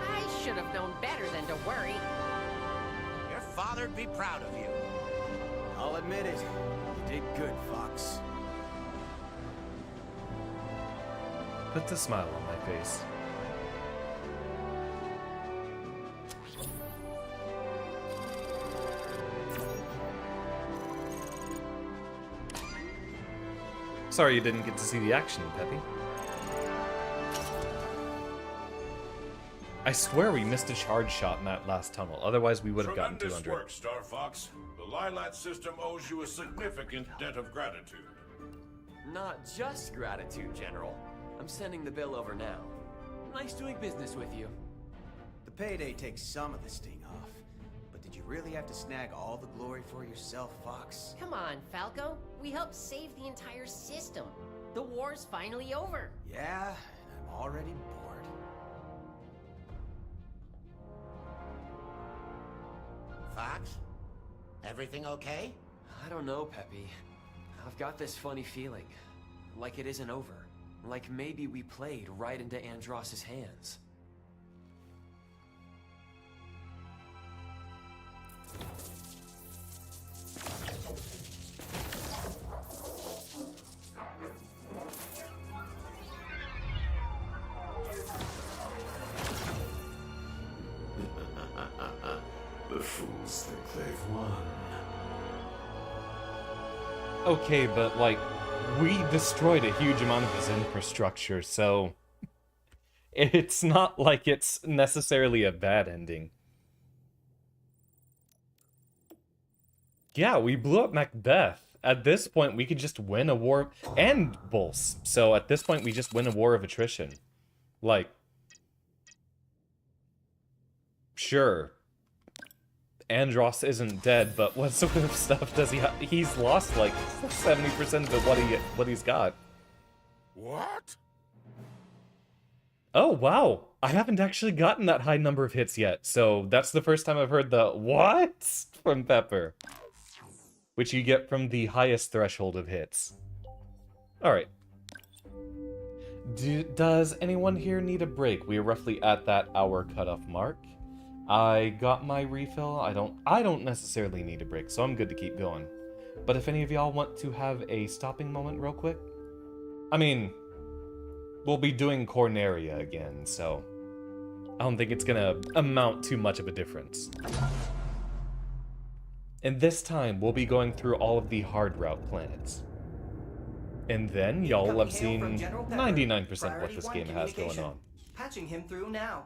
I should have known better than to worry. Your father'd be proud of you. I'll admit it. You did good, Fox. Puts a smile on my face. Sorry you didn't get to see the action, Peppy. I swear we missed a charge shot in that last tunnel, otherwise we would have gotten Tremendous 200. work, Starfox. The Lilat system owes you a significant debt of gratitude. Not just gratitude, General. I'm sending the bill over now. Nice doing business with you. The payday takes some of the sting off. But did you really have to snag all the glory for yourself, Fox? Come on, Falco. We helped save the entire system. The war's finally over. Yeah, and I'm already bored. Fox? Everything okay? I don't know, Peppy. I've got this funny feeling. Like it isn't over. Like maybe we played right into Andross's hands. The fools think they've won. Okay, but like, we destroyed a huge amount of his infrastructure, so it's not like it's necessarily a bad ending. Yeah, we blew up Macbeth. At this point, we could just win a war, and Bulls. So at this point, we just win a war of attrition. Like, sure. Andros isn't dead, but what sort of stuff does he have? He's lost like 70% of what he's got. What? Oh, wow. I haven't actually gotten that high number of hits yet, so that's the first time I've heard the what from Pepper. Which you get from the highest threshold of hits. Alright. Does anyone here need a break? We are roughly at that hour cutoff mark. I got my refill. I don't necessarily need a break, so I'm good to keep going. But if any of y'all want to have a stopping moment real quick, I mean, we'll be doing Corneria again, so I don't think it's gonna amount too much of a difference. And this time, we'll be going through all of the hard route planets. And then, y'all will have seen 99% what this game has going on. Patching him through now.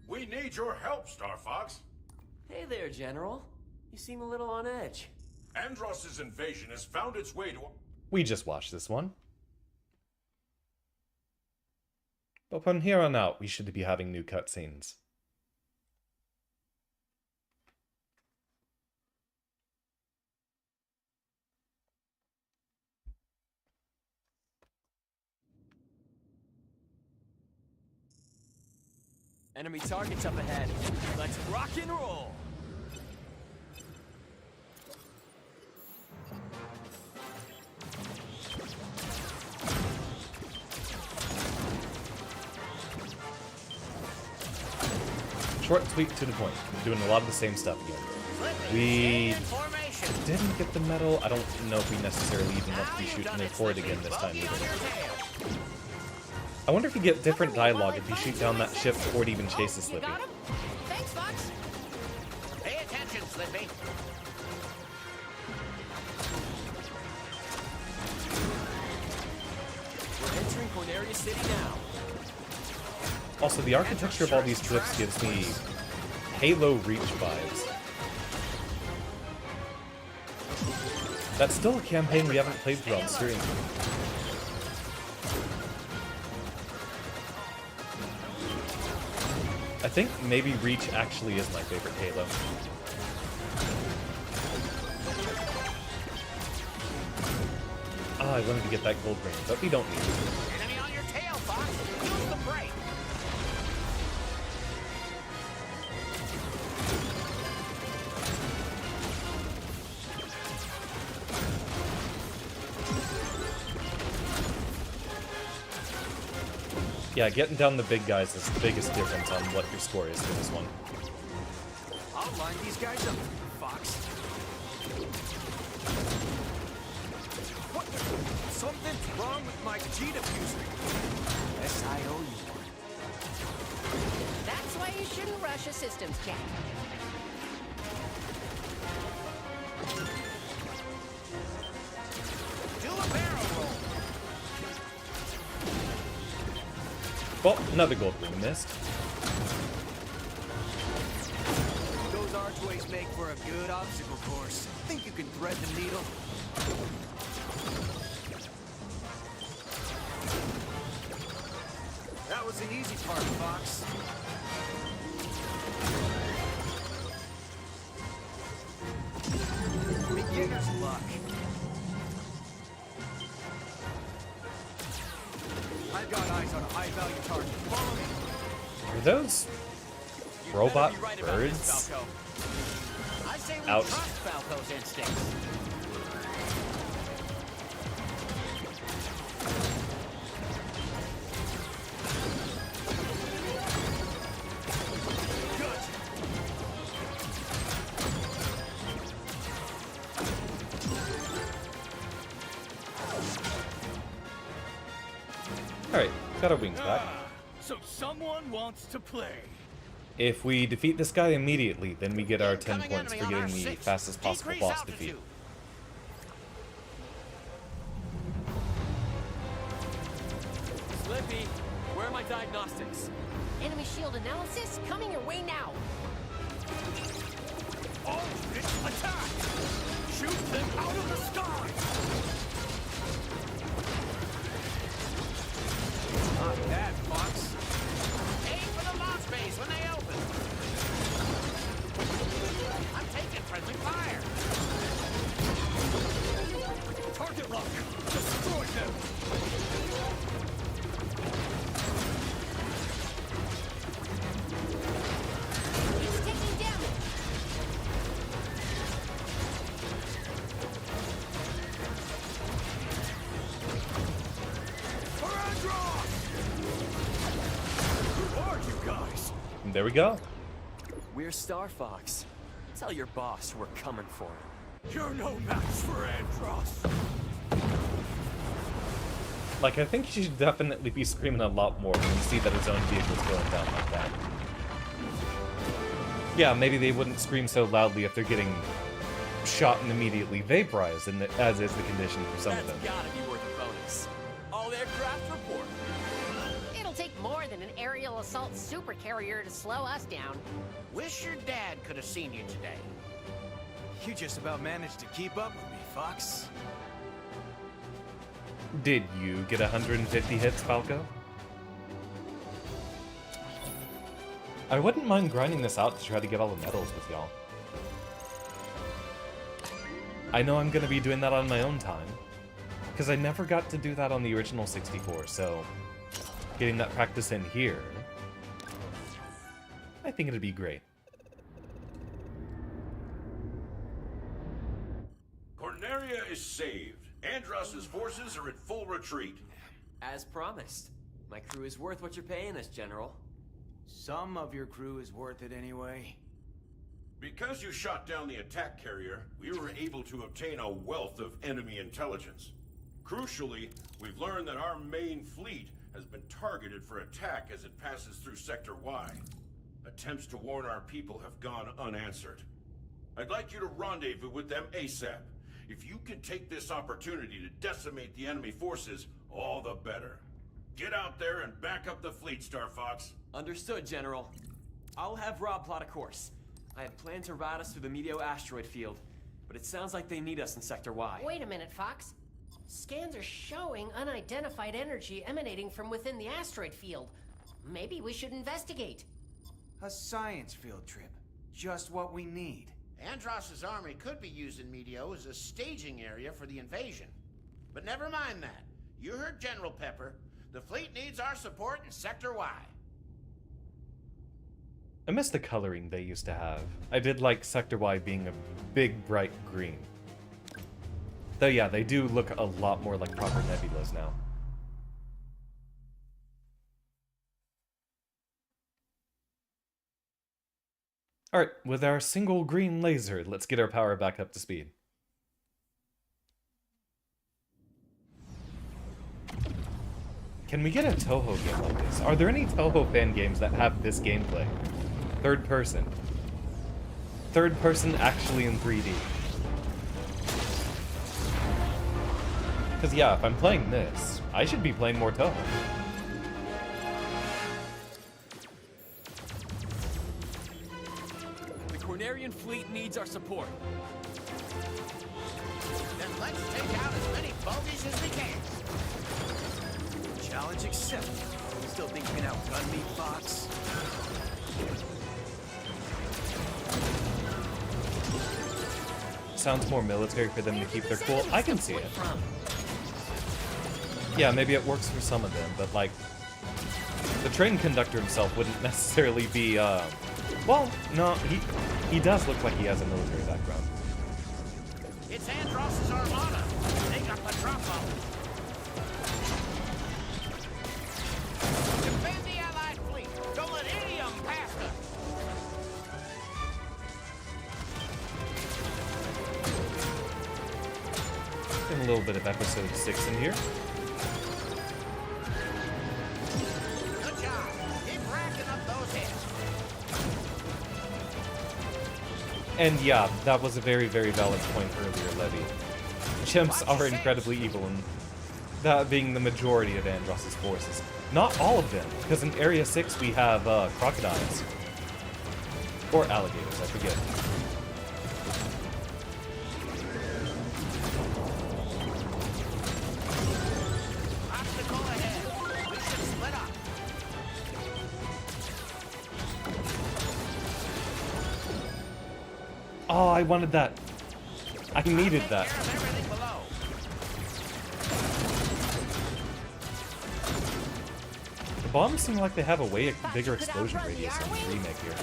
We need your help, Starfox. Hey there, General. You seem a little on edge. Andros's invasion has found its way to... We just watched this one. But from here on out, we should be having new cutscenes. Enemy targets up ahead. Let's rock and roll! Short and sweet to the point. Doing a lot of the same stuff again. We didn't get the medal. I don't know if we necessarily even want to be shooting it for it again this time either. I wonder if you get different dialogue if you shoot down that ship or it even chases Slippy. Thanks, Fox. Pay attention, Slippy. We're entering Corneria City now. Also, the architecture of all these cliffs gives me Halo Reach vibes. That's still a campaign we haven't played through on stream. I think maybe Reach actually is my favorite Halo. Ah, I wanted to get that gold ring, but we don't need it. Enemy on your tail, Fox. Use the brake. Yeah, getting down the big guys is the biggest difference on what your score is for this one. I'll line these guys up, Fox. What? Something's wrong with my G diffuser. Yes, I owe you one. That's why you shouldn't rush a systems check. Do a barrel roll. Well, another gold ring missed. Those archways make for a good obstacle course. Think you can thread the needle? That was the easy part, Fox. Beginner's luck. I've got eyes on a high-value target. Follow me. Are those robot Better be right about birds? this, Falco. I say we Ouch. trust Falco's instincts. Alright, got our wings back. So someone wants to play. If we defeat this guy immediately, then we get our 10 Incoming points for enemy on getting our the six. fastest possible Decrease boss altitude. defeat. Slippy, where are my diagnostics? Enemy shield analysis coming your way now. All units attack! Shoot them out of the sky! Not bad, Fox. Aim for the launch base when they open. there we go. We're Starfox. Tell your boss we're coming for him. You're no match for Andross. Like, I think he should definitely be screaming a lot more when you see that his own vehicle's going down like that. Yeah, maybe they wouldn't scream so loudly if they're getting shot and immediately vaporized, as is the condition for some of them. That's gotta be worth a bonus. All aircraft report. It'll take more than an aerial assault supercarrier to slow us down. Wish your dad could have seen you today. You just about managed to keep up with me, Fox. Did you get 150 hits, Falco? I wouldn't mind grinding this out to try to get all the medals with y'all. I know I'm gonna be doing that on my own time, because I never got to do that on the original 64, so getting that practice in here, I think it'd be great. Corneria is saved. Andross's forces are at full retreat. As promised. My crew is worth what you're paying us, General. Some of your crew is worth it anyway. Because you shot down the attack carrier, we were able to obtain a wealth of enemy intelligence. Crucially, we've learned that our main fleet has been targeted for attack as it passes through Sector Y. Attempts to warn our people have gone unanswered. I'd like you to rendezvous with them ASAP. If you can take this opportunity to decimate the enemy forces, all the better. Get out there and back up the fleet, Starfox. Understood, General. I'll have Rob plot a course. I had planned to route us through the Meteo asteroid field, but it sounds like they need us in Sector Y. Wait a minute, Fox. Scans are showing unidentified energy emanating from within the asteroid field. Maybe we should investigate. A science field trip. Just what we need. Andross's army could be using Meteo as a staging area for the invasion. But never mind that. You heard General Pepper. The fleet needs our support in Sector Y. I miss the coloring they used to have. I did like Sector Y being a big, bright green. Though yeah, they do look a lot more like proper nebulas now. Alright, with our single green laser, let's get our power back up to speed. Can we get a Toho game like this? Are there any Toho fan games that have this gameplay? Third person. Third person actually in 3D. Because yeah, if I'm playing this, I should be playing more Toho. The Cornerian fleet needs our support. Then let's take out as many bogeys as we can. Challenge accepted. Still think you can outgun me, Fox? Sounds more military for them to keep their cool. I can see it. Yeah, maybe it works for some of them, but like, the train conductor himself wouldn't necessarily be, well, no, he does look like he has a military background. It's Andross's armada. They got the drop on. Defend the Allied fleet. Don't let any of them pass us. And a little bit of episode 6 in here. Good job. Keep racking up those hits. And yeah, that was a very, very valid point earlier, Levy. Chimps are incredibly evil, and that being the majority of Andross's forces. Not all of them, because in Area 6 we have crocodiles. Or alligators, I forget. Obstacle ahead. We should split up. Oh, I wanted that. I needed Take that. care of everything below. The bombs seem like they have a way bigger explosion radius in the remake here.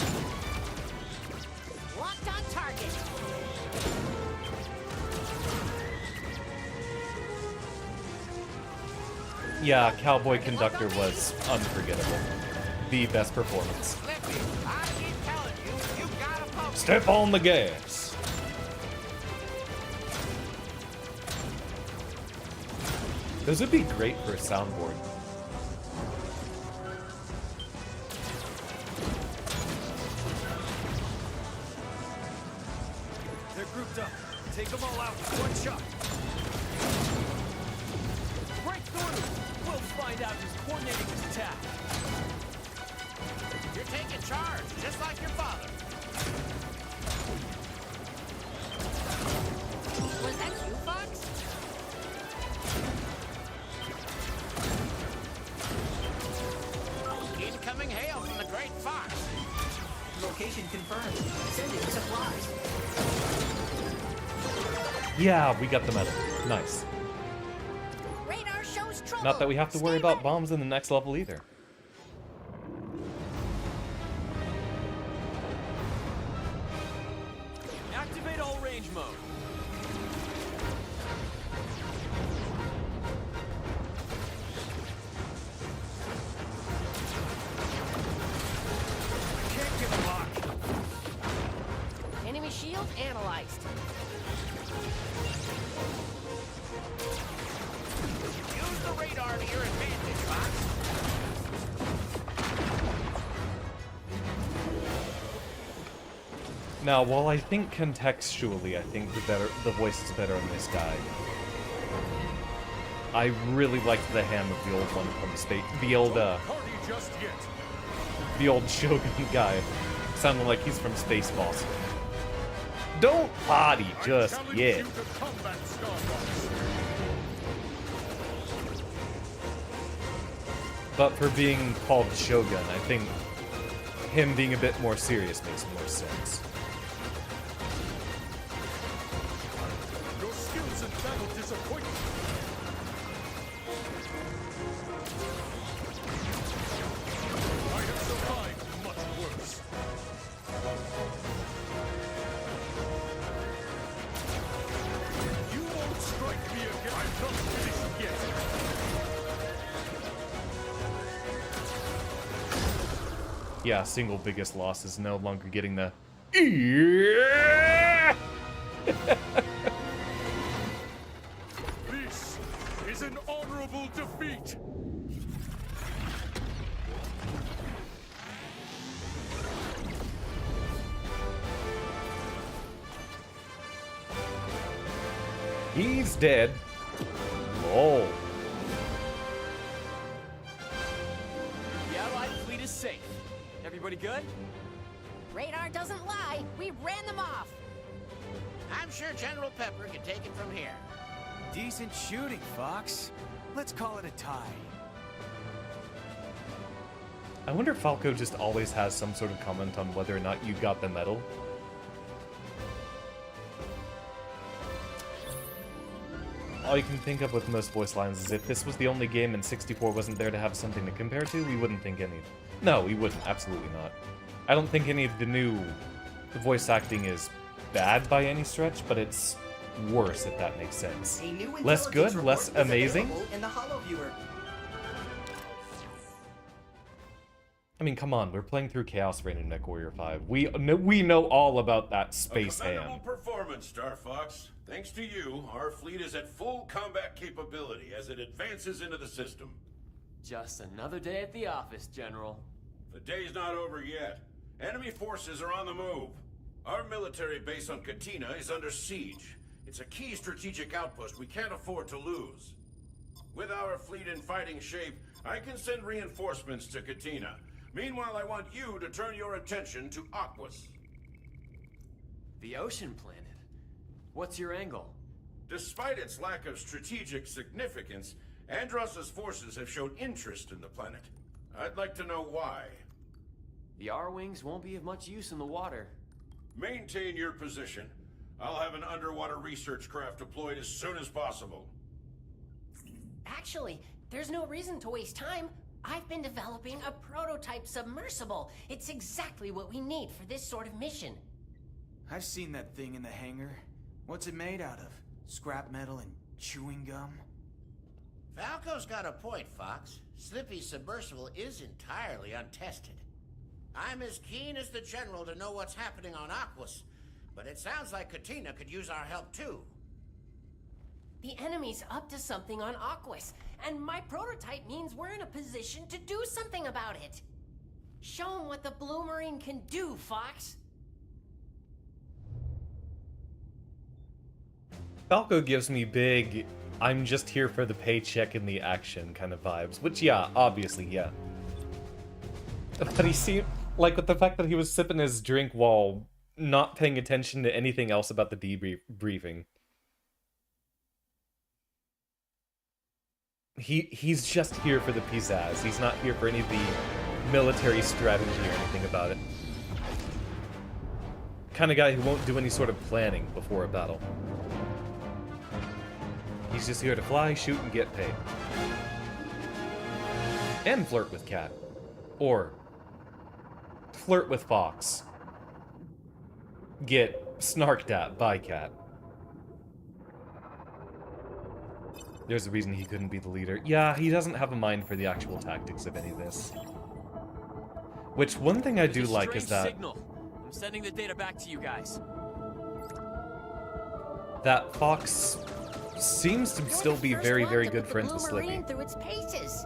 Locked on target. Yeah, Cowboy Conductor was unforgettable. The best performance. Slippy, Step on the gas. Those would be great for a soundboard. They're grouped up. Take them all out with one shot. Break through! We'll find out who's coordinating this attack. You're taking charge, just like your father. Was that you, Fox? Incoming hail from the Great Fox. Location confirmed. Sending supplies. Yeah, we got the medal. Nice. Radar shows trouble. Not that we have to worry Stay about ready. bombs in the next level either. Activate all range mode. Can't get a lock. Enemy shield analyzed. Use the radar to your advantage, Fox. Now, while I think contextually, I think the voice is better on this guy. I really liked the ham of the old one from space. The old Party just yet. the old Shogun guy. Sounded like he's from Spaceballs. Don't party just Challenge yet. you to combat Starfox. But for being called Shogun, I think him being a bit more serious makes more sense. Your skills in battle disappoint me. I have survived much worse. You won't strike me again. I'm not finished yet. Yeah, single biggest loss is no longer getting the yeah! This is an honorable defeat. He's dead. Oh. The Allied fleet is safe. Everybody good? Radar doesn't lie. We ran them off. I'm sure General Pepper can take it from here. Decent shooting, Fox. Let's call it a tie. I wonder if Falco just always has some sort of comment on whether or not you got the medal. All you can think of with most voice lines is if this was the only game and 64 wasn't there to have something to compare to, we wouldn't think any... No, we wouldn't. Absolutely not. I don't think any of the new voice acting is bad by any stretch, but it's worse, if that makes sense. A new Less good, intelligence less report is amazing. available in the HoloViewer. I mean, come on, we're playing through Chaos Reign in MechWarrior 5. We know all about that space A commendable ham. performance, Star Fox. Thanks to you, our fleet is at full combat capability as it advances into the system. Just another day at the office, General. The day's not over yet. Enemy forces are on the move. Our military base on Katina is under siege. It's a key strategic outpost we can't afford to lose. With our fleet in fighting shape, I can send reinforcements to Katina. Meanwhile, I want you to turn your attention to Aquas. The ocean planet. What's your angle? Despite its lack of strategic significance, Andross's forces have shown interest in the planet. I'd like to know why. The R-Wings won't be of much use in the water. Maintain your position. I'll have an underwater research craft deployed as soon as possible. Actually, there's no reason to waste time. I've been developing a prototype submersible. It's exactly what we need for this sort of mission. I've seen that thing in the hangar. What's it made out of? Scrap metal and chewing gum? Falco's got a point, Fox. Slippy's submersible is entirely untested. I'm as keen as the General to know what's happening on Aquas, but it sounds like Katina could use our help too. The enemy's up to something on Aquas, and my prototype means we're in a position to do something about it. Show them what the Blue Marine can do, Fox. Falco gives me big, I'm just here for the paycheck and the action kind of vibes. Which, yeah, obviously, yeah. But he seemed, like, with the fact that he was sipping his drink while not paying attention to anything else about the debriefing. He's just here for the pizzazz. He's not here for any of the military strategy or anything about it. Kind of guy who won't do any sort of planning before a battle. He's just here to fly, shoot, and get paid. And flirt with Cat. Or flirt with Fox. Get snarked at by Cat. There's a reason he couldn't be the leader. Yeah, he doesn't have a mind for the actual tactics of any of this. Which, one thing I do like is that... Signal. I'm sending the data back to you guys. That Fox seems to still be very, very good friends with Slippy. Through its paces.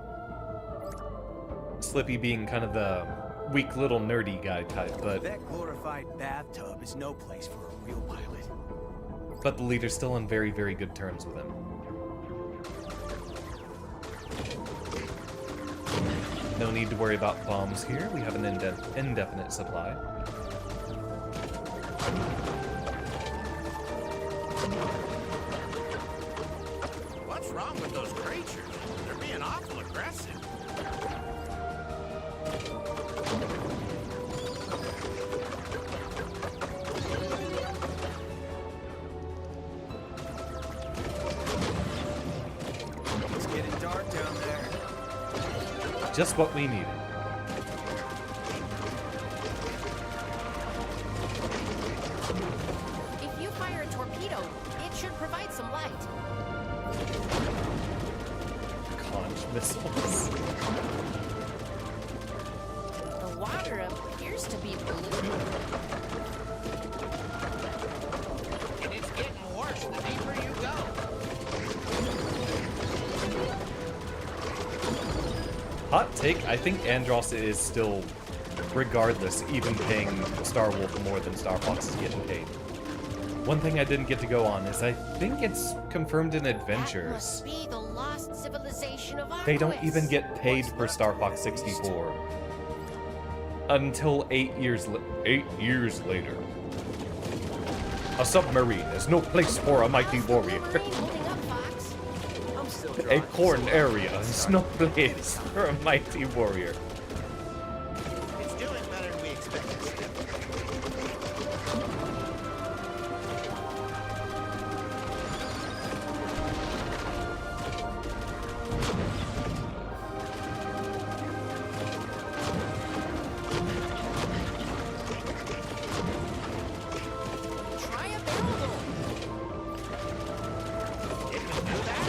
Slippy being kind of the weak little nerdy guy type, but... That glorified bathtub is no place for a real pilot. But the leader's still on very, very good terms with him. No need to worry about bombs here. We have an indefinite supply. What's wrong with those creatures? They're being awful aggressive. It's getting dark down there. Just what we needed. If you fire a torpedo, it should provide some light. Conch missiles. The water appears to be polluted. And it's getting worse the deeper you go. Hot take, I think Andros is still, regardless, even paying Starwolf more than Starfox is getting paid. One thing I didn't get to go on is I think it's confirmed in Adventures. That must be the lost civilization of Aquas. They don't even get paid for Starfox 64 until 8 years later. A submarine is no place for a mighty warrior. A corn area is no place for a mighty warrior. It's doing better than we expected. Try a barrel roll. Didn't we do that?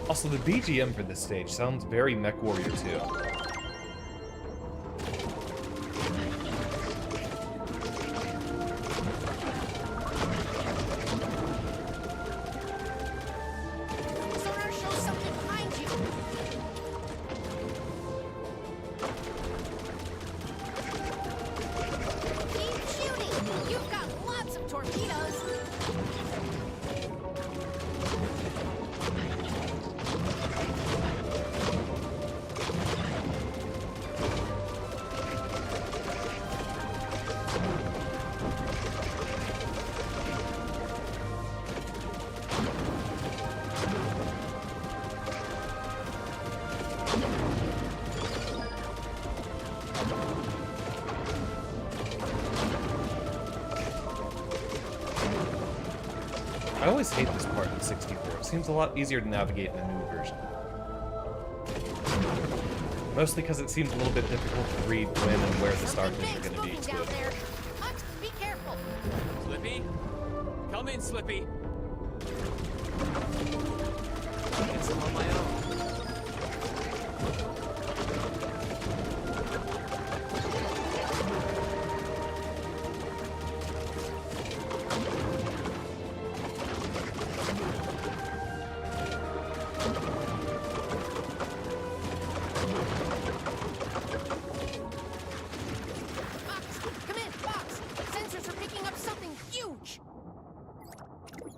Also, the BGM for this stage sounds very MechWarrior 2. Sonar shows something behind you. Keep shooting. You've got lots of torpedoes. I always hate this part in 64. It seems a lot easier to navigate in the new version. Mostly because it seems a little bit difficult to read when and where the star Something things are big's going to be moving to down it. there. Fox, be careful. Slippy, in, Slippy. Guess I'm on my own.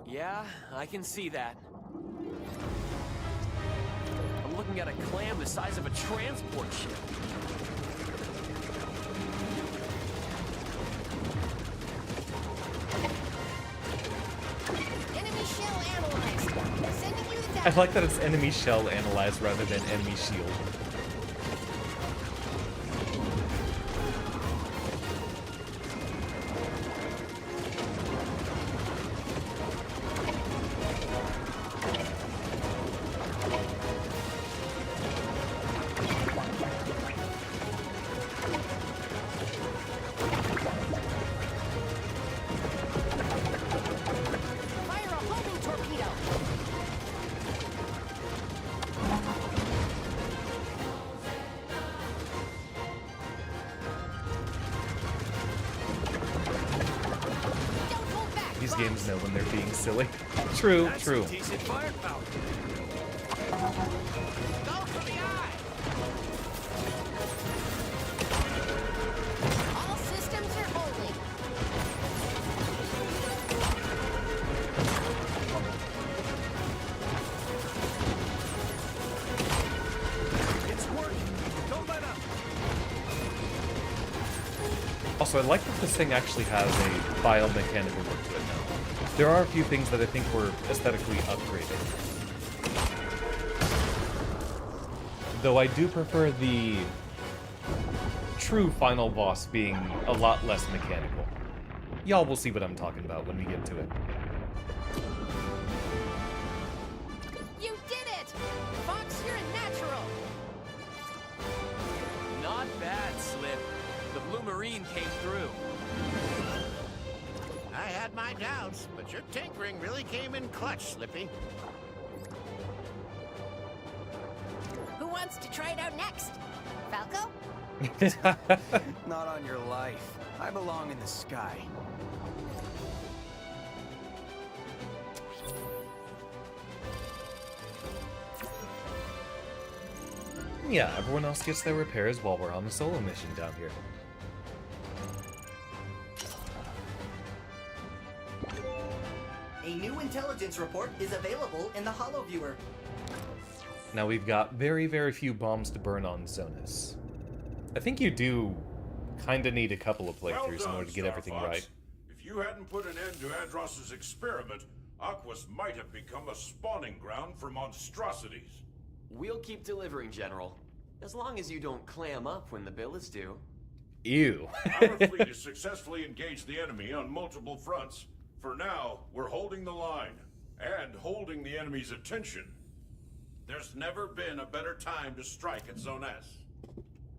Yeah, I can see that. I'm looking at a clam the size of a transport ship. Enemy shell analyzed. Sending you the I data. like that it's enemy shell analyzed rather than enemy shield. Fire a homing torpedo. Don't hold back. These Fox. games know when they're being silly. True, That's true. some decent firepower. Go for the eye! All systems are holding. It's working. Don't let up. Also, I like that this thing actually has a biomechanical look to it now. There are a few things that I think were aesthetically upgraded. Though I do prefer the true final boss being a lot less mechanical. Y'all will see what I'm talking about when we get to it. You did it! Fox, you're a natural. Not bad, Slip. The Blue Marine came through. I had my doubts, but your tinkering really came in clutch, Slippy. Who wants to try it out next? Falco? Not on your life. I belong in the sky. Yeah, everyone else gets their repairs while we're on a solo mission down here. A new intelligence report is available in the Holo Viewer. Now we've got very, very few bombs to burn on Zonus. I think you do kinda need a couple of playthroughs in order to get everything Starfox. right. If you hadn't put an end to Andross's experiment, Aquas might have become a spawning ground for monstrosities. We'll keep delivering, General. As long as you don't clam up when the bill is due. Ew. Our fleet has successfully engaged the enemy on multiple fronts. For now, we're holding the line, and holding the enemy's attention. There's never been a better time to strike at Zone S.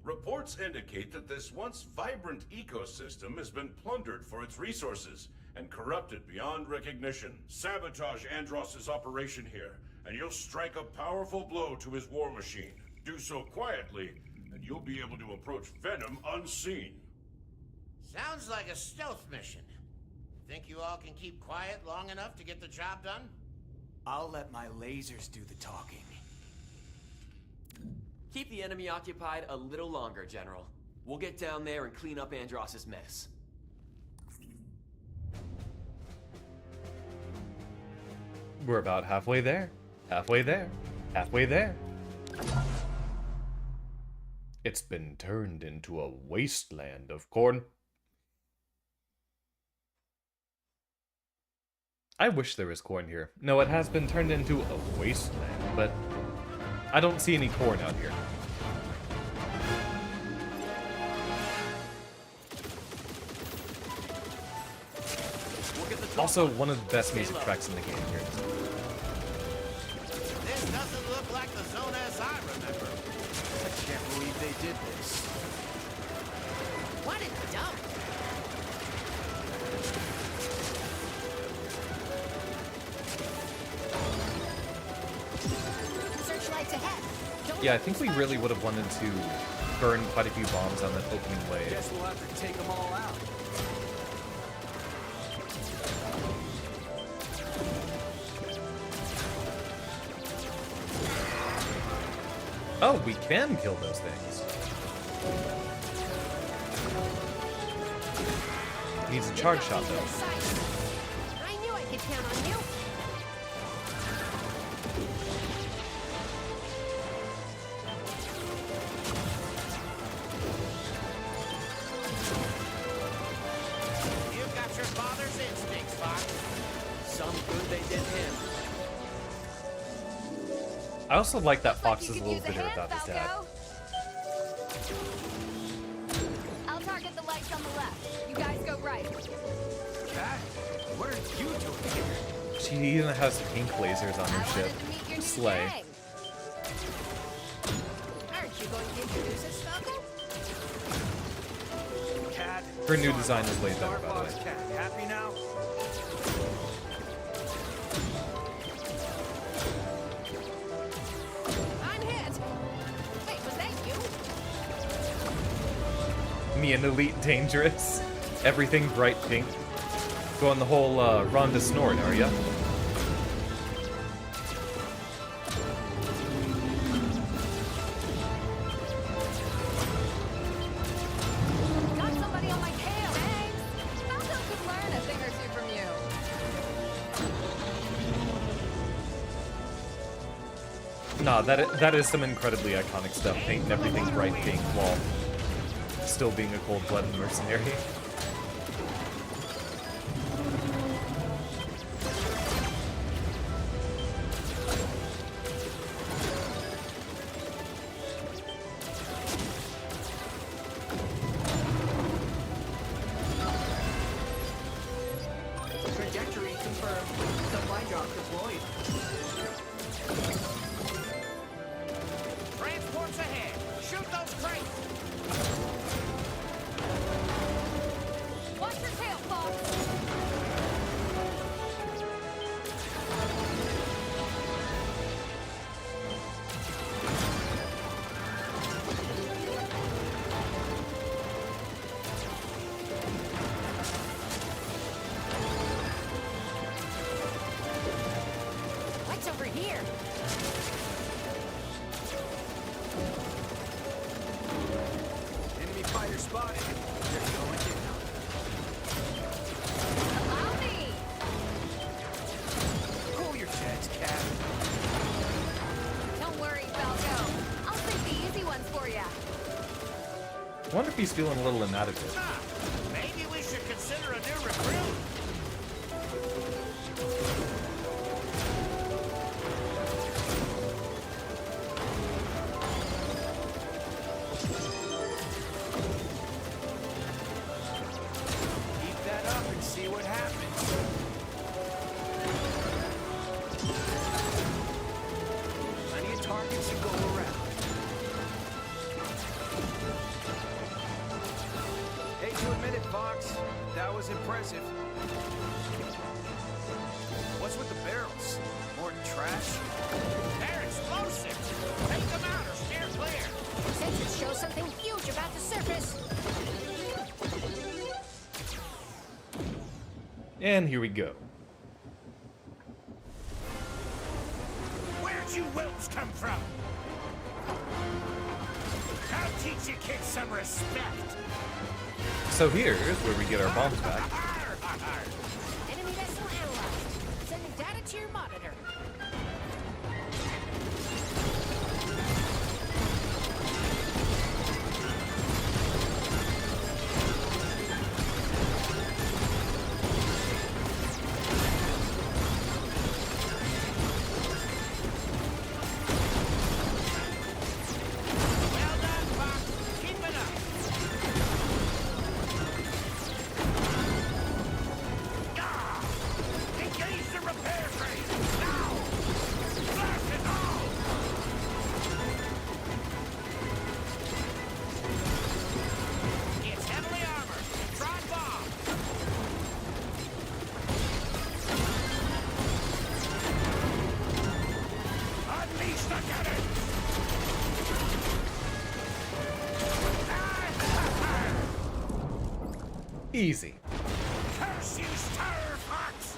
Reports indicate that this once vibrant ecosystem has been plundered for its resources and corrupted beyond recognition. Sabotage Andross's operation here, and you'll strike a powerful blow to his war machine. Do so quietly, and you'll be able to approach Venom unseen. Sounds like a stealth mission. Think you all can keep quiet long enough to get the job done? I'll let my lasers do the talking. Keep the enemy occupied a little longer, General. We'll get down there and clean up Andross's mess. We're about halfway there. Halfway there. Halfway there. It's been turned into a wasteland of corn. I wish there was corn here. No, it has been turned into a wasteland, but I don't see any corn out here. Also, one of the best music tracks in the game here. This doesn't look like the Zone S I remember. I can't believe they did this. What a dump! Yeah, I think we really would have wanted to burn quite a few bombs on that opening wave. Guess we'll have to take them all out. Oh, we can kill those things. Needs a charge shot, though. I knew I could count on you. You've got your father's instincts, Fox. Some good they did him. I also like that Fox Like is you a could little use a bitter hand, about his dad. Falco. I'll target the lights on the left. You guys go right. Cat, what are you doing here? She even has pink lasers on I her ship. wanted to meet your new Slay. gang. Aren't you going to introduce us, Falco? Cat. Her new design is way better, by the Starfox way. Cat, happy now? I'm hit. Wait, was that you? Me and Elite Dangerous. Everything bright pink. Going the whole Rhonda snort, are ya? Got somebody on my tail. Thanks. Falco could learn a thing or two from you. Nah, that is some incredibly iconic stuff. Painting everything bright pink while still being a cold-blooded mercenary. Trajectory confirmed. Supply drop deployed. Transports ahead. Shoot those crates. Watch your tail, Fox. What's over here? Enemy fighter spotted. They're going down. Allow me. Cool your jets, Cat. Don't worry, Falco. I'll save the easy ones for ya. I wonder if he's feeling a little inadequate. Ah, maybe we should consider a new recruit. Keep that up and see what happens. Plenty of targets to go around. Hate to admit it, Fox. That was impressive. What's with the barrels? More trash? They're explosive. Take them out or steer clear. Sensors show something huge about the surface. And here we go. Where'd you whelps come from? I'll teach you kids some respect. So here's where we get our bombs back. Arr, arr, arr. Enemy vessel analyzed. Sending data to your monitor. Well done, Fox. Keep it up. Ah! Engage the repair train! Now! Easy. Curse you, Starfox!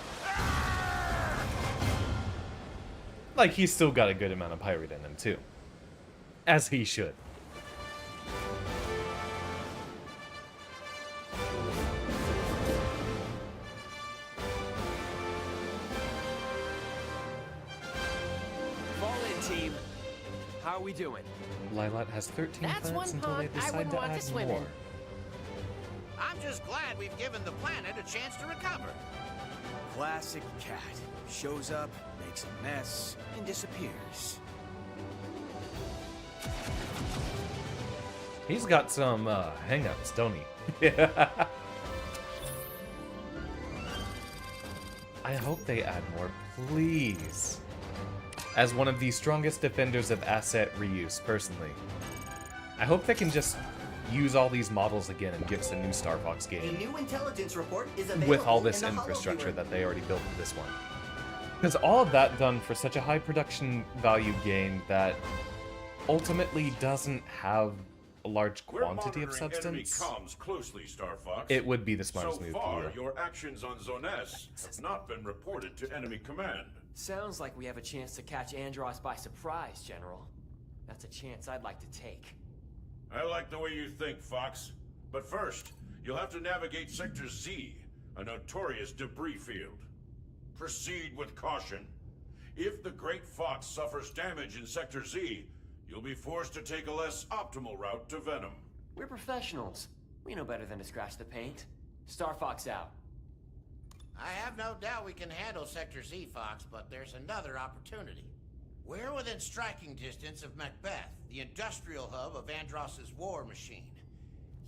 Like, he's still got a good amount of pirate in him, too. As he should. Fall in, team. How are we doing? Lilat has 13 That's planets one until they pond I decide wouldn't to want to add swim more. in. I'm just glad we've given the planet a chance to recover. Classic cat. Shows up, makes a mess, and disappears. He's got some hang-ups, don't he? I hope they add more, please. As one of the strongest defenders of asset reuse, personally, I hope they can just use all these models again and give us a new Starfox A game new intelligence report is available with all this in the infrastructure Hollow that they already built for this one. Because all of that done for such a high production value game that ultimately doesn't have a large We're quantity of monitoring enemy substance, comms closely, Starfox. it would be the smartest So move far, to do. your actions on Zone S have not been reported to enemy command. Sounds like we have a chance to catch Andros by surprise, General. That's a chance I'd like to take. I like the way you think, Fox. But first, you'll have to navigate Sector Z, a notorious debris field. Proceed with caution. If the Great Fox suffers damage in Sector Z, you'll be forced to take a less optimal route to Venom. We're professionals. We know better than to scratch the paint. Starfox out. I have no doubt we can handle Sector Z, Fox, but there's another opportunity. We're within striking distance of Macbeth, the industrial hub of Andross's war machine.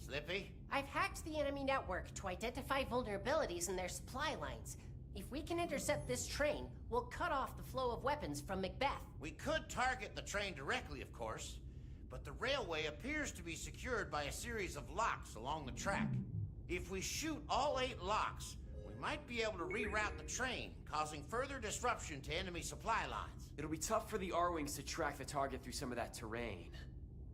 Slippy? I've hacked the enemy network to identify vulnerabilities in their supply lines. If we can intercept this train, we'll cut off the flow of weapons from Macbeth. We could target the train directly, of course, but the railway appears to be secured by a series of locks along the track. If we shoot all 8 locks, we might be able to reroute the train, causing further disruption to enemy supply lines. It'll be tough for the R-Wings to track the target through some of that terrain.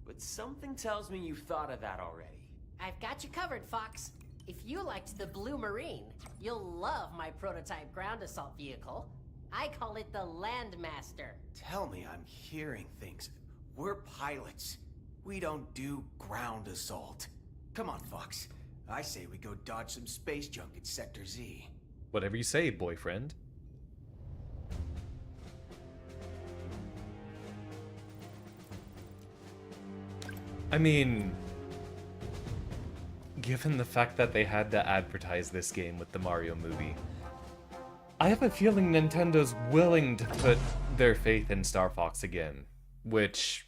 But something tells me you've thought of that already. I've got you covered, Fox. If you liked the Blue Marine, you'll love my prototype ground assault vehicle. I call it the Landmaster. Tell me I'm hearing things. We're pilots. We don't do ground assault. Come on, Fox. I say we go dodge some space junk at Sector Z. Whatever you say, boyfriend. I mean, given the fact that they had to advertise this game with the Mario movie, I have a feeling Nintendo's willing to put their faith in Star Fox again. Which,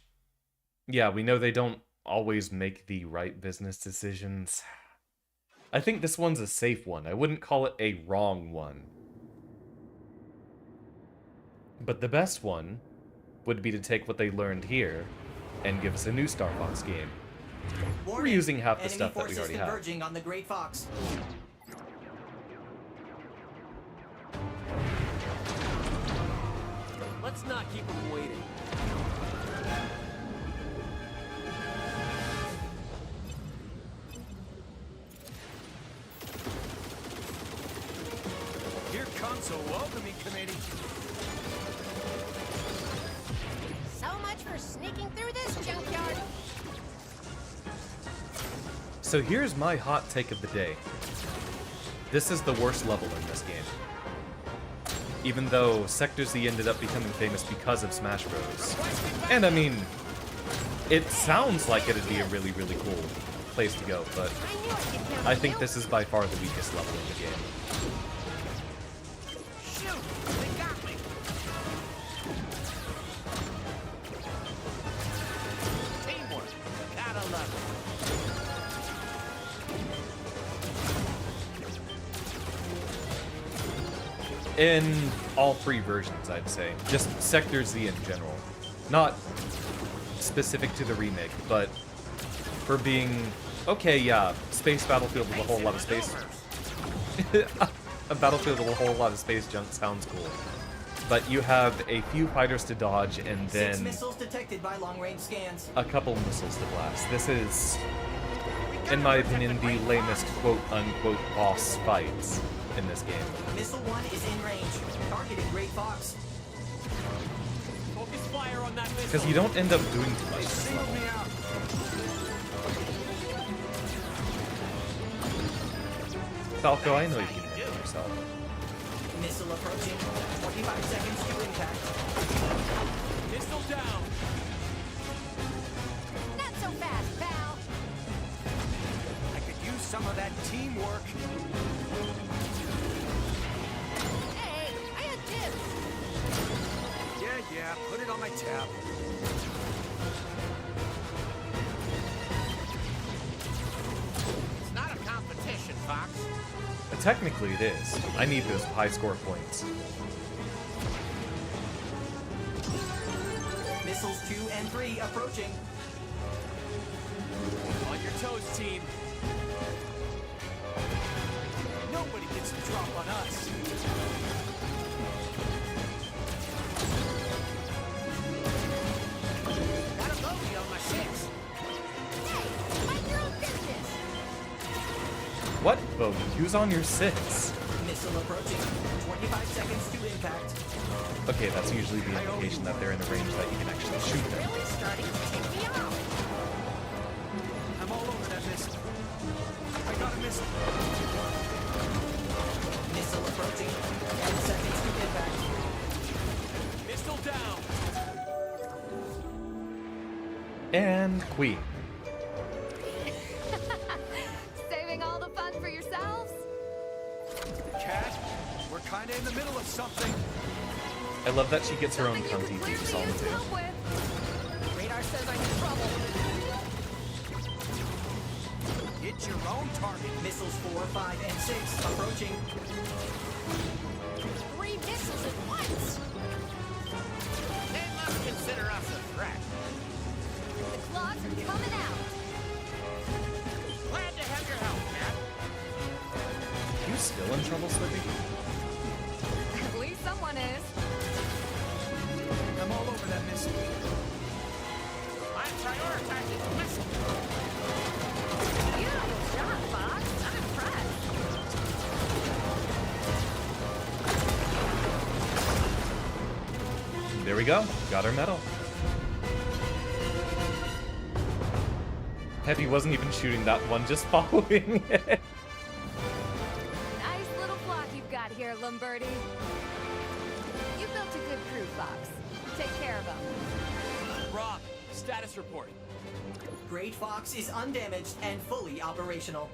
yeah, we know they don't always make the right business decisions. I think this one's a safe one. I wouldn't call it a wrong one. But the best one would be to take what they learned here and give us a new Star Fox game. Warning, We're using half the enemy stuff that we forces already have. converging on the Great Fox. Let's not keep them waiting. Here comes a welcoming committee. So much for sneaking through this junkyard. So here's my hot take of the day. This is the worst level in this game. Even though Sector Z ended up becoming famous because of Smash Bros. And I mean, it sounds like it'd be a really, really cool place to go, but I knew I could count I on think you. this is by far the weakest level in the game. Shoot! They got me! Teamwork! Gotta love it. In all 3 versions, I'd say. Just Sector Z in general. Not specific to the remake, but for being... Okay, yeah, Space Battlefield with a whole lot of space... a battlefield with a whole lot of space junk sounds cool. But you have a few fighters to dodge and 6 then missiles detected by long-range scans. a couple missiles to blast. This is... in my opinion, the lamest quote-unquote boss fights in this game. Missile 1 is in range. Targeting Great Fox. Focus fire on that missile. Because you don't end up doing too much. Singled me out. Falco, I know you can handle yourself. Missile approaching. 25 seconds to impact. Missile down. Not so fast, pal. I could use some of that teamwork. Hey, I had dibs. Yeah, put it on my tab. It's not a competition, Fox. Technically it is. I need those high score points. Missiles 2 and 3 approaching. On your toes, team. Nobody gets a drop on us. Got a bogey on my 6. Hey, mind your own business. What bogey? Who's on your 6? Missile approaching. 25 seconds to impact. Okay, that's usually the indication that they're in a range that you can actually shoot them. Really starting to take me off. I'm all over that missile. I got a missile. Missile approaching. 10 seconds to impact. Missile down. And Queen. Saving all the fun for yourselves? Cat, we're kinda in the middle of something. I love that she gets her own Something you cunty could theme clearly song use too. help with. Radar says I'm in trouble. Hit your own target. Missiles 4, 5, and 6 approaching. 3 missiles at once. They must consider us a threat. The claws are coming out. Glad to have your help, Cat. You still in trouble, Slippy? At least someone is. I'm all over that missile. I'm prioritizing the missile. Beautiful shot, Fox. I'm impressed. There we go. Got our medal. Heavy wasn't even shooting that one, just following it. Nice little flock you've got here, Lombardi. You built a good crew, Fox. Take care of them. Rob, status report. Great Fox is undamaged and fully operational.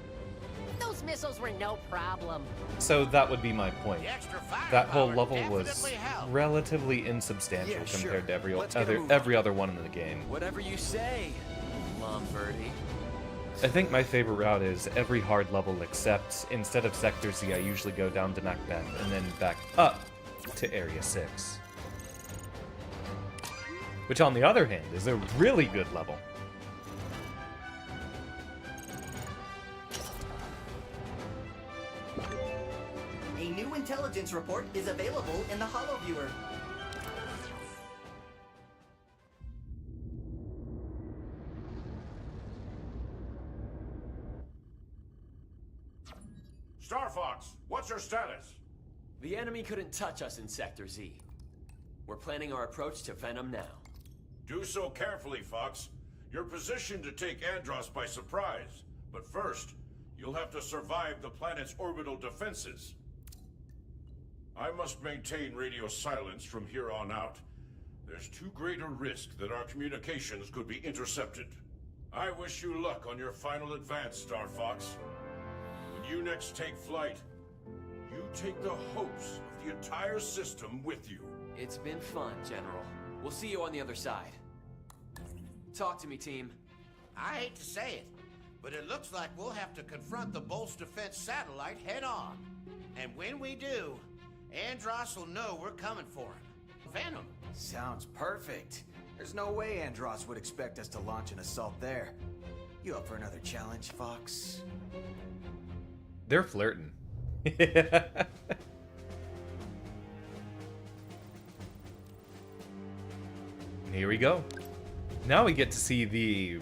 Those missiles were no problem. So that would be my point. The extra firepower That whole level was definitely helped. relatively insubstantial Yeah, sure. compared to Let's get a move on. every other one in the game. Whatever you say, Lombardi. I think my favorite route is every hard level except instead of Sector Z, I usually go down Dunatdan and then back up to Area 6. Which on the other hand is a really good level. A new intelligence report is available in the HoloViewer. Starfox, what's your status? The enemy couldn't touch us in Sector Z. We're planning our approach to Venom now. Do so carefully, Fox. You're positioned to take Andros by surprise. But first, you'll have to survive the planet's orbital defenses. I must maintain radio silence from here on out. There's too great a risk that our communications could be intercepted. I wish you luck on your final advance, Starfox. When you next take flight, you take the hopes of the entire system with you. It's been fun, General. We'll see you on the other side. Talk to me, team. I hate to say it, but it looks like we'll have to confront the Bolt's defense satellite head on. And when we do, Andros will know we're coming for him. Venom. Sounds perfect. There's no way Andros would expect us to launch an assault there. You up for another challenge, Fox? They're flirting. Here we go. Now we get to see the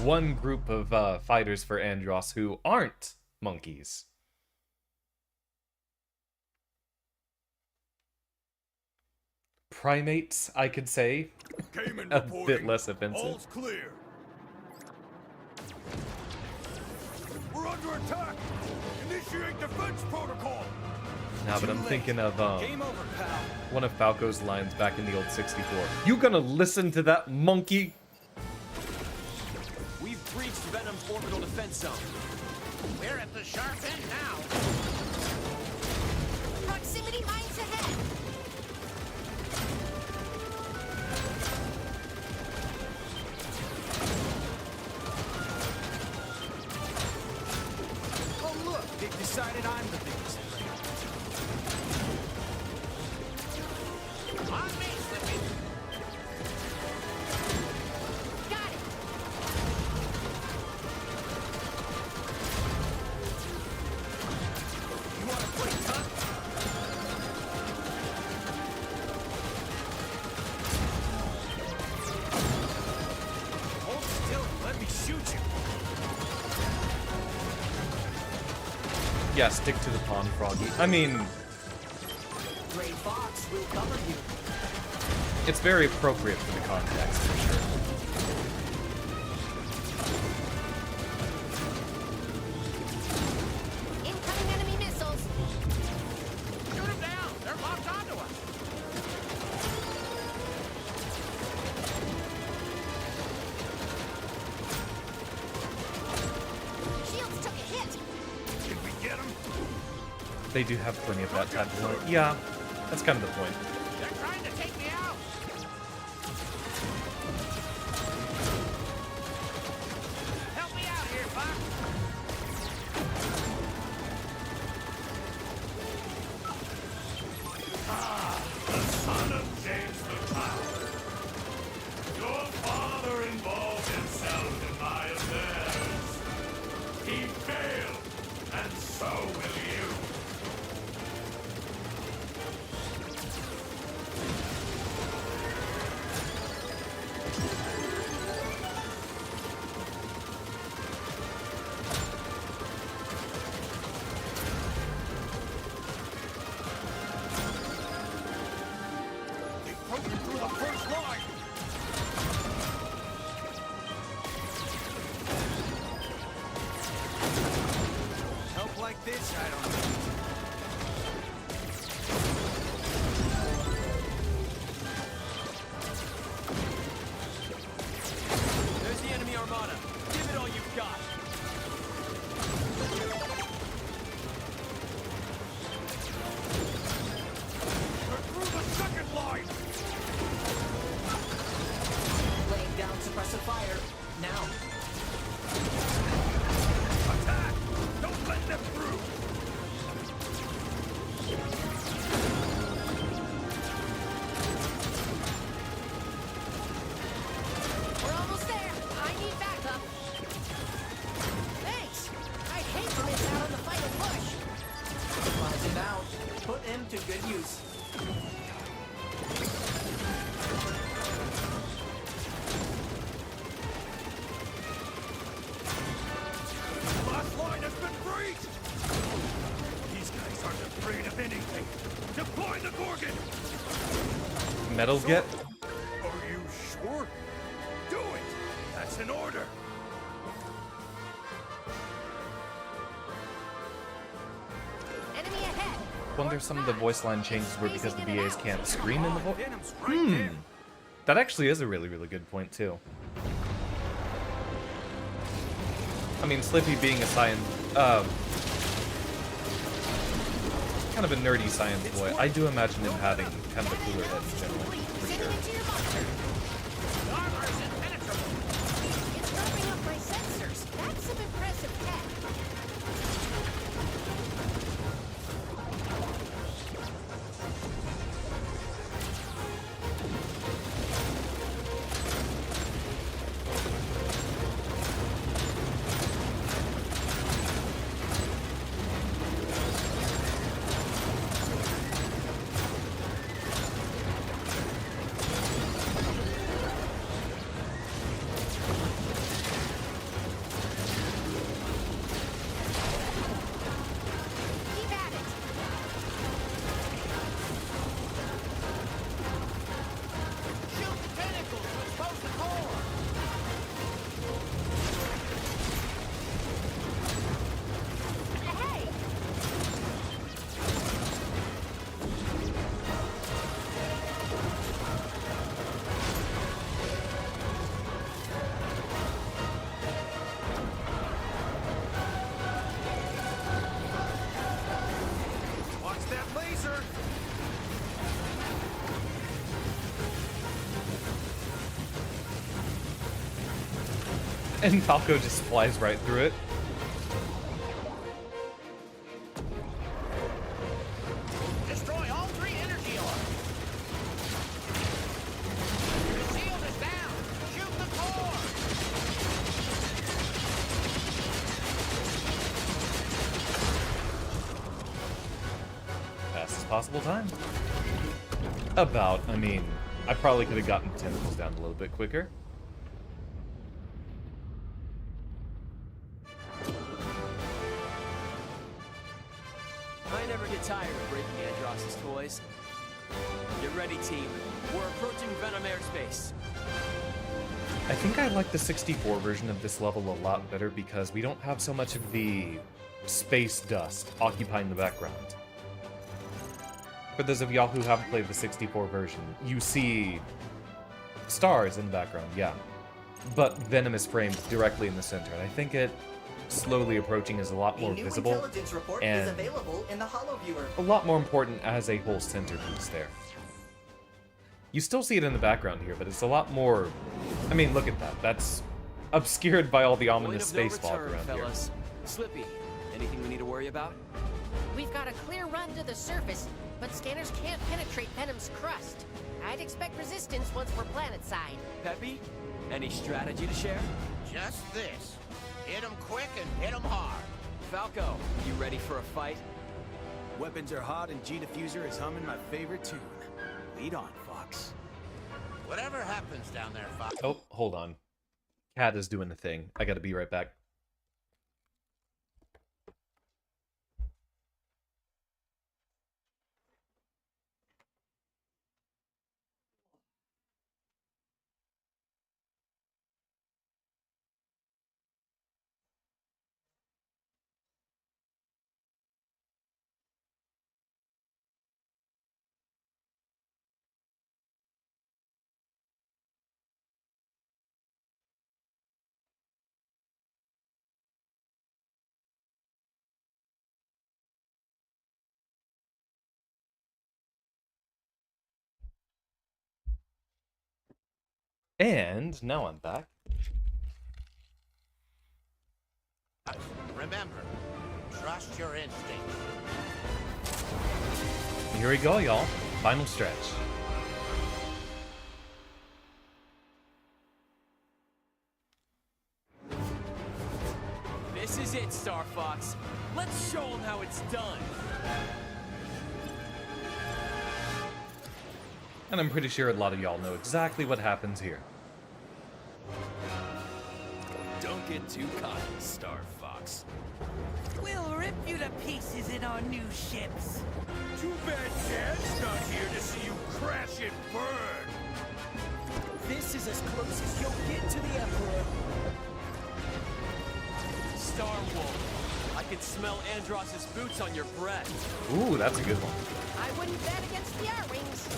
one group of fighters for Andross who aren't monkeys. Primates, I could say. A bit less offensive. All's clear. We're under attack. Initiate defense protocol. Nah, but I'm thinking of Game over, pal. one of Falco's lines back in the old 64. You gonna listen to that monkey? We've breached Venom's orbital defense zone. We're at the sharp end now. Proximity mines ahead. Oh, look, they've decided I'm the biggest threat. On me, Slippy. Got it. You want to play tough? Hold still and let me shoot you. Yeah, stick to the pond, Froggy. I mean, Gray Fox will cover you. it's very appropriate for the context, for sure. Incoming enemy missiles. Shoot them down. They're locked onto us. Shields took a hit. Can we get him? They do have plenty of that type of line. Yeah, that's kind of the point. They're trying to take me out. Help me out here, Fox. The son of James the Power. Your father involved himself in my affairs. He failed, and so will you. They've broken through the first line. Help like this, I don't know. There's the enemy armada. Give it all you've got. They're through the second line. Laying down suppressive fire. Now. Attack! Don't let them through. We're almost there. I need backup. Thanks. I'd hate to miss out on the final push. Supplies inbound. Put them to good use. Last line has been breached. These guys aren't afraid of anything. Deploy the Gorgon. Medals get? Are you sure? Do it. That's an order. Enemy ahead. Wonder some of the voice line changes were because the BAs can't scream in the voice. Venom's right there. That actually is a really, really good point, too. I mean, Slippy being a science, kind of a nerdy science boy, I do imagine him having kind of a cooler head in general, for Send sure. him into your bunker. The armor is impenetrable. It's dropping up my sensors. That's some impressive tech. And Falco just flies right through it. Destroy all 3 energy orbs. The shield is down. Shoot the core. Fastest possible time. About, I mean, I probably could have gotten the tentacles down a little bit quicker. I never get tired of breaking Andross's toys. Get ready, team. We're approaching Venom airspace. I think I like the 64 version of this level a lot better because we don't have so much of the space dust occupying the background. For those of y'all who haven't played the 64 version, you see stars in the background, yeah. But Venom is framed directly in the center, and I think it slowly approaching is a lot more A new visible intelligence report is and available in the Holo Viewer. a lot more important as a whole centerpiece there. You still see it in the background here, but it's a lot more... I mean, look at that. That's obscured by all the ominous space fog around here. Slippy, anything we need to worry about? We've got a clear run to the surface, but scanners can't penetrate Venom's crust. I'd expect resistance once we're planetside. Peppy, any strategy to share? Just this. Hit 'em quick and hit 'em hard. Falco, you ready for a fight? Weapons are hot and G-Diffuser is humming my favorite tune. Lead on, Fox. Whatever happens down there, Fox. Oh, hold on. Cat is doing the thing. I gotta be right back. And now I'm back. Remember, trust your instinct. Here we go, y'all. Final stretch. This is it, Starfox. Let's show them how it's done. And I'm pretty sure a lot of y'all know exactly what happens here. Don't get too cocky, Starfox. We'll rip you to pieces in our new ships. Too bad Dad's not here to see you crash and burn. This is as close as you'll get to the Emperor. Star Wolf, I can smell Andross's boots on your breath. Ooh, that's a good one. I wouldn't bet against the R-Wings.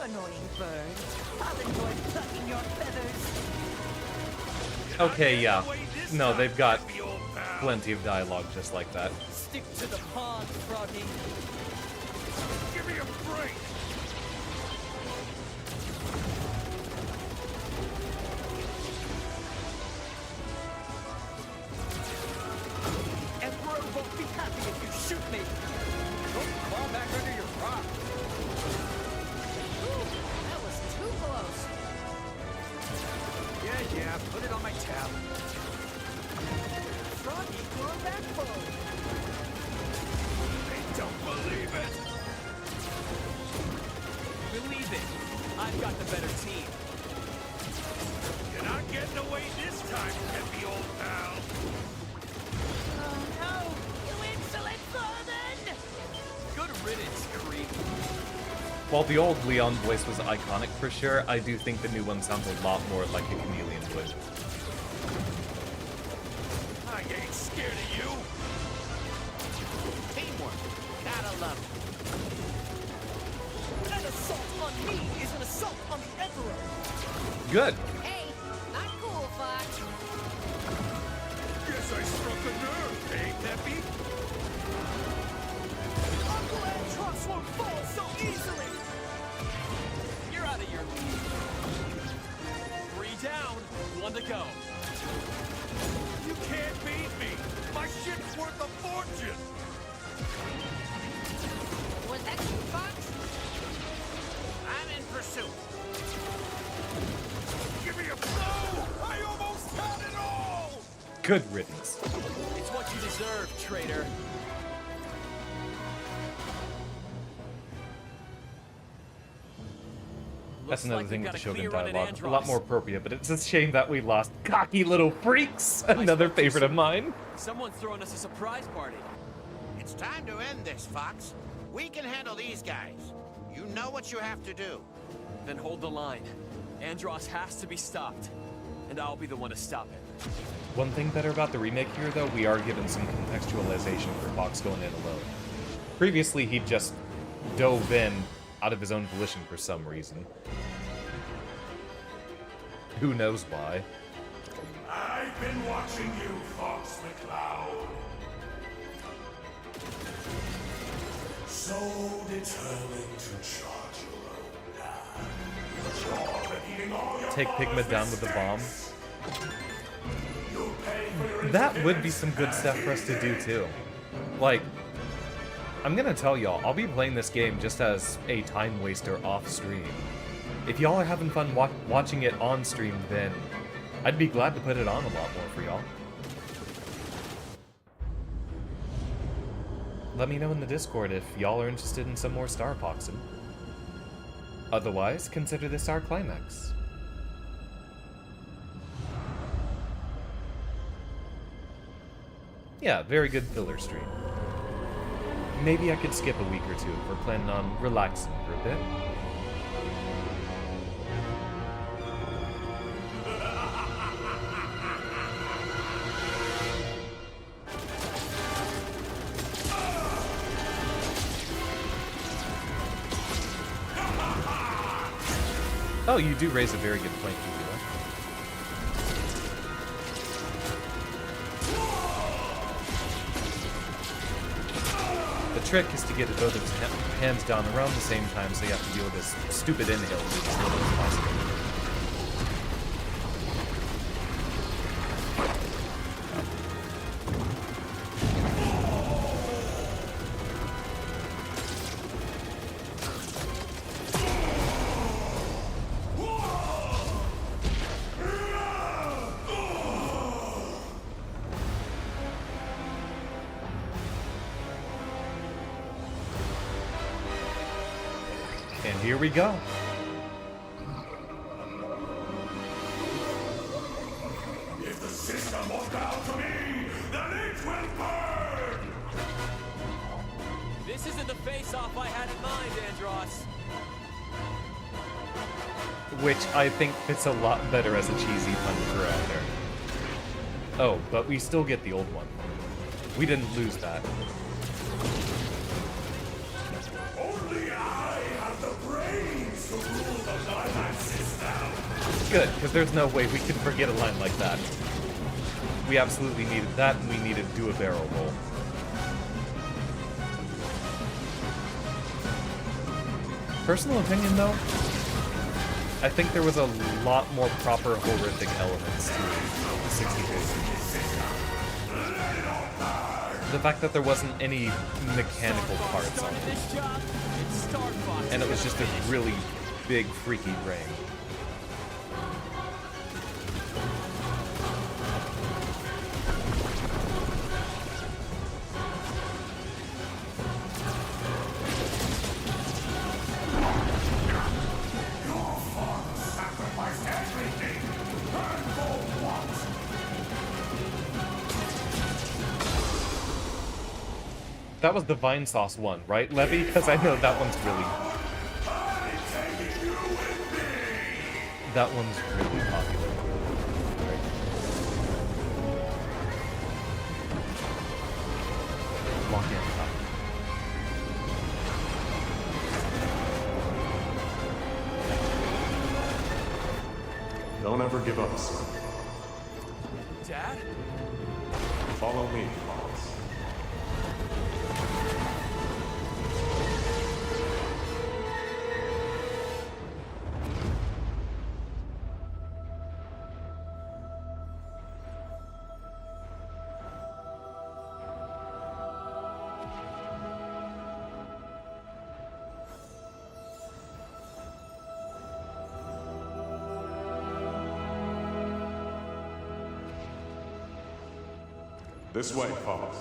Annoying bird. I'll enjoy plucking your feathers. Okay, yeah. No, they've got plenty of dialogue just like that. Stick to the pond, Froggy. Give me a break. Emperor won't be happy if you shoot me. Don't crawl back under your rock. Ooh, that was too close. Yeah, put it on my tab. Froggy for a backbone. They don't believe it. Believe it, I've got the better team. You're not getting away this time, heavy old pal. Oh no! You insolent vermin! Good riddance, creep. While the old Leon voice was iconic for sure, I do think the new one sounds a lot more like a chameleon would. I ain't scared of you. Teamwork. Gotta love it. An assault on me is an assault on the Emperor! Good. Hey, not cool, Fox. Guess I struck a nerve, eh, Peppy? Uncle Andross won't fall so easily! You're out of your league. down, one to go. You can't beat me! My shit's worth a fortune! Was that you, Fox? I'm in pursuit. Give me a blow! I almost had it all! Good riddance. It's what you deserve, traitor. That's another thing with the Shogun clear run at dialogue. A Andros. lot more appropriate, but it's a shame that we lost cocky little freaks. Another spoke too favorite of soon. mine. Someone's throwing us a surprise party. It's time to end this, Fox. We can handle these guys. You know what you have to do. Then hold the line. Andros has to be stopped. And I'll be the one to stop it. One thing better about the remake here, though, we are given some contextualization for Fox going in alone. Previously, he just dove in out of his own volition for some reason. Who knows why? I've been watching you, Fox McCloud. So determined to charge your own path. You're repeating all your Take Pigma down with the bomb. mistakes. You'll pay for your That would be some good stuff for us to do, too. Like, I'm gonna tell y'all, I'll be playing this game just as a time waster off stream. If y'all are having fun watching it on stream, then I'd be glad to put it on a lot more for y'all. Let me know in the Discord if y'all are interested in some more Starfoxing. Otherwise, consider this our climax. Yeah, very good filler stream. Maybe I could skip a week or two if we're planning on relaxing for a bit. Oh, you do raise a very good point, Kibula. The trick is to get both of his hands down around the same time, so you have to deal with this stupid inhale move as little as possible. And here we go. If the system won't bow to me, then it will burn! This isn't the face-off I had in mind, Andros. Which I think fits a lot better as a cheesy pun to throw out there. Oh, but we still get the old one. We didn't lose that. Only I have the brains to rule the Dunatdan system! Good, because there's no way we can forget a line like that. We absolutely needed that, and we needed to do a barrel roll. Personal opinion, though, I think there was a lot more proper horrific elements to the 60 The fact that there wasn't any mechanical parts on it, This job, it's Starfox. and it was just a really big, freaky brain. Sacrificed everything! And for what? That was the Vine Sauce one, right, Levy? Because I know that one's really... I'm taking you with me! That one's really popular. Lock in. Don't ever give up, son. Dad? Follow me, Fox. This way, Fox.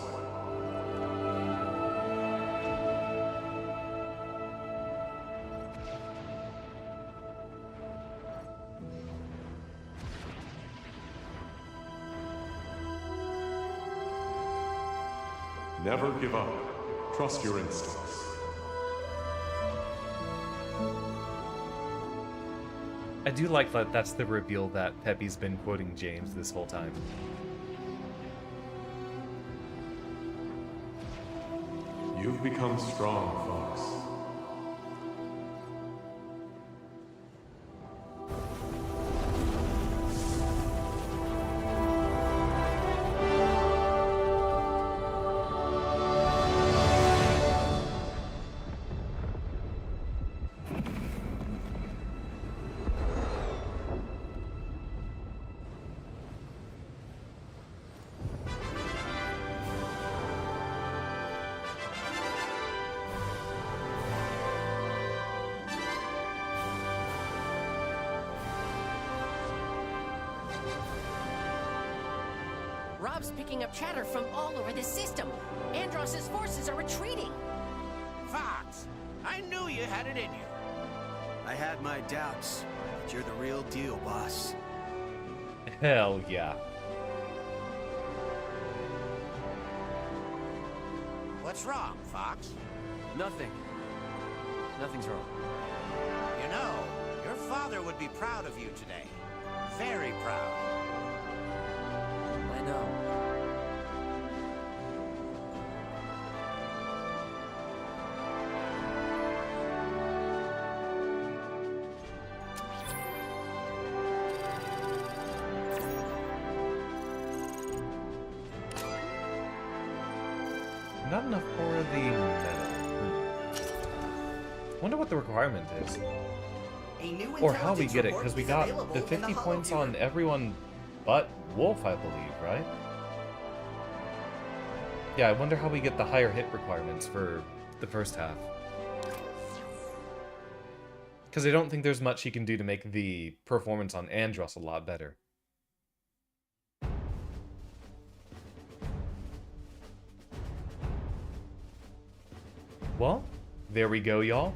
Never give up. Trust your instincts. I do like that that's the reveal that Peppy's been quoting James this whole time. You've become strong, Fox. Rob's picking up chatter from all over the system. Andross's forces are retreating. Fox, I knew you had it in you. I had my doubts, but you're the real deal, boss. Hell yeah. What's wrong, Fox? Nothing. Nothing's wrong. You know, your father would be proud of you today. Very proud. I know. Not enough for the metal. Wonder what the requirement is. A new Or how we intelligence get it, report because we is got available the in 50 hollow points viewer. on everyone but Wolf, I believe, right? Yeah, I wonder how we get the higher hit requirements for the first half. Because I don't think there's much he can do to make the performance on Andross a lot better. Well, there we go, y'all.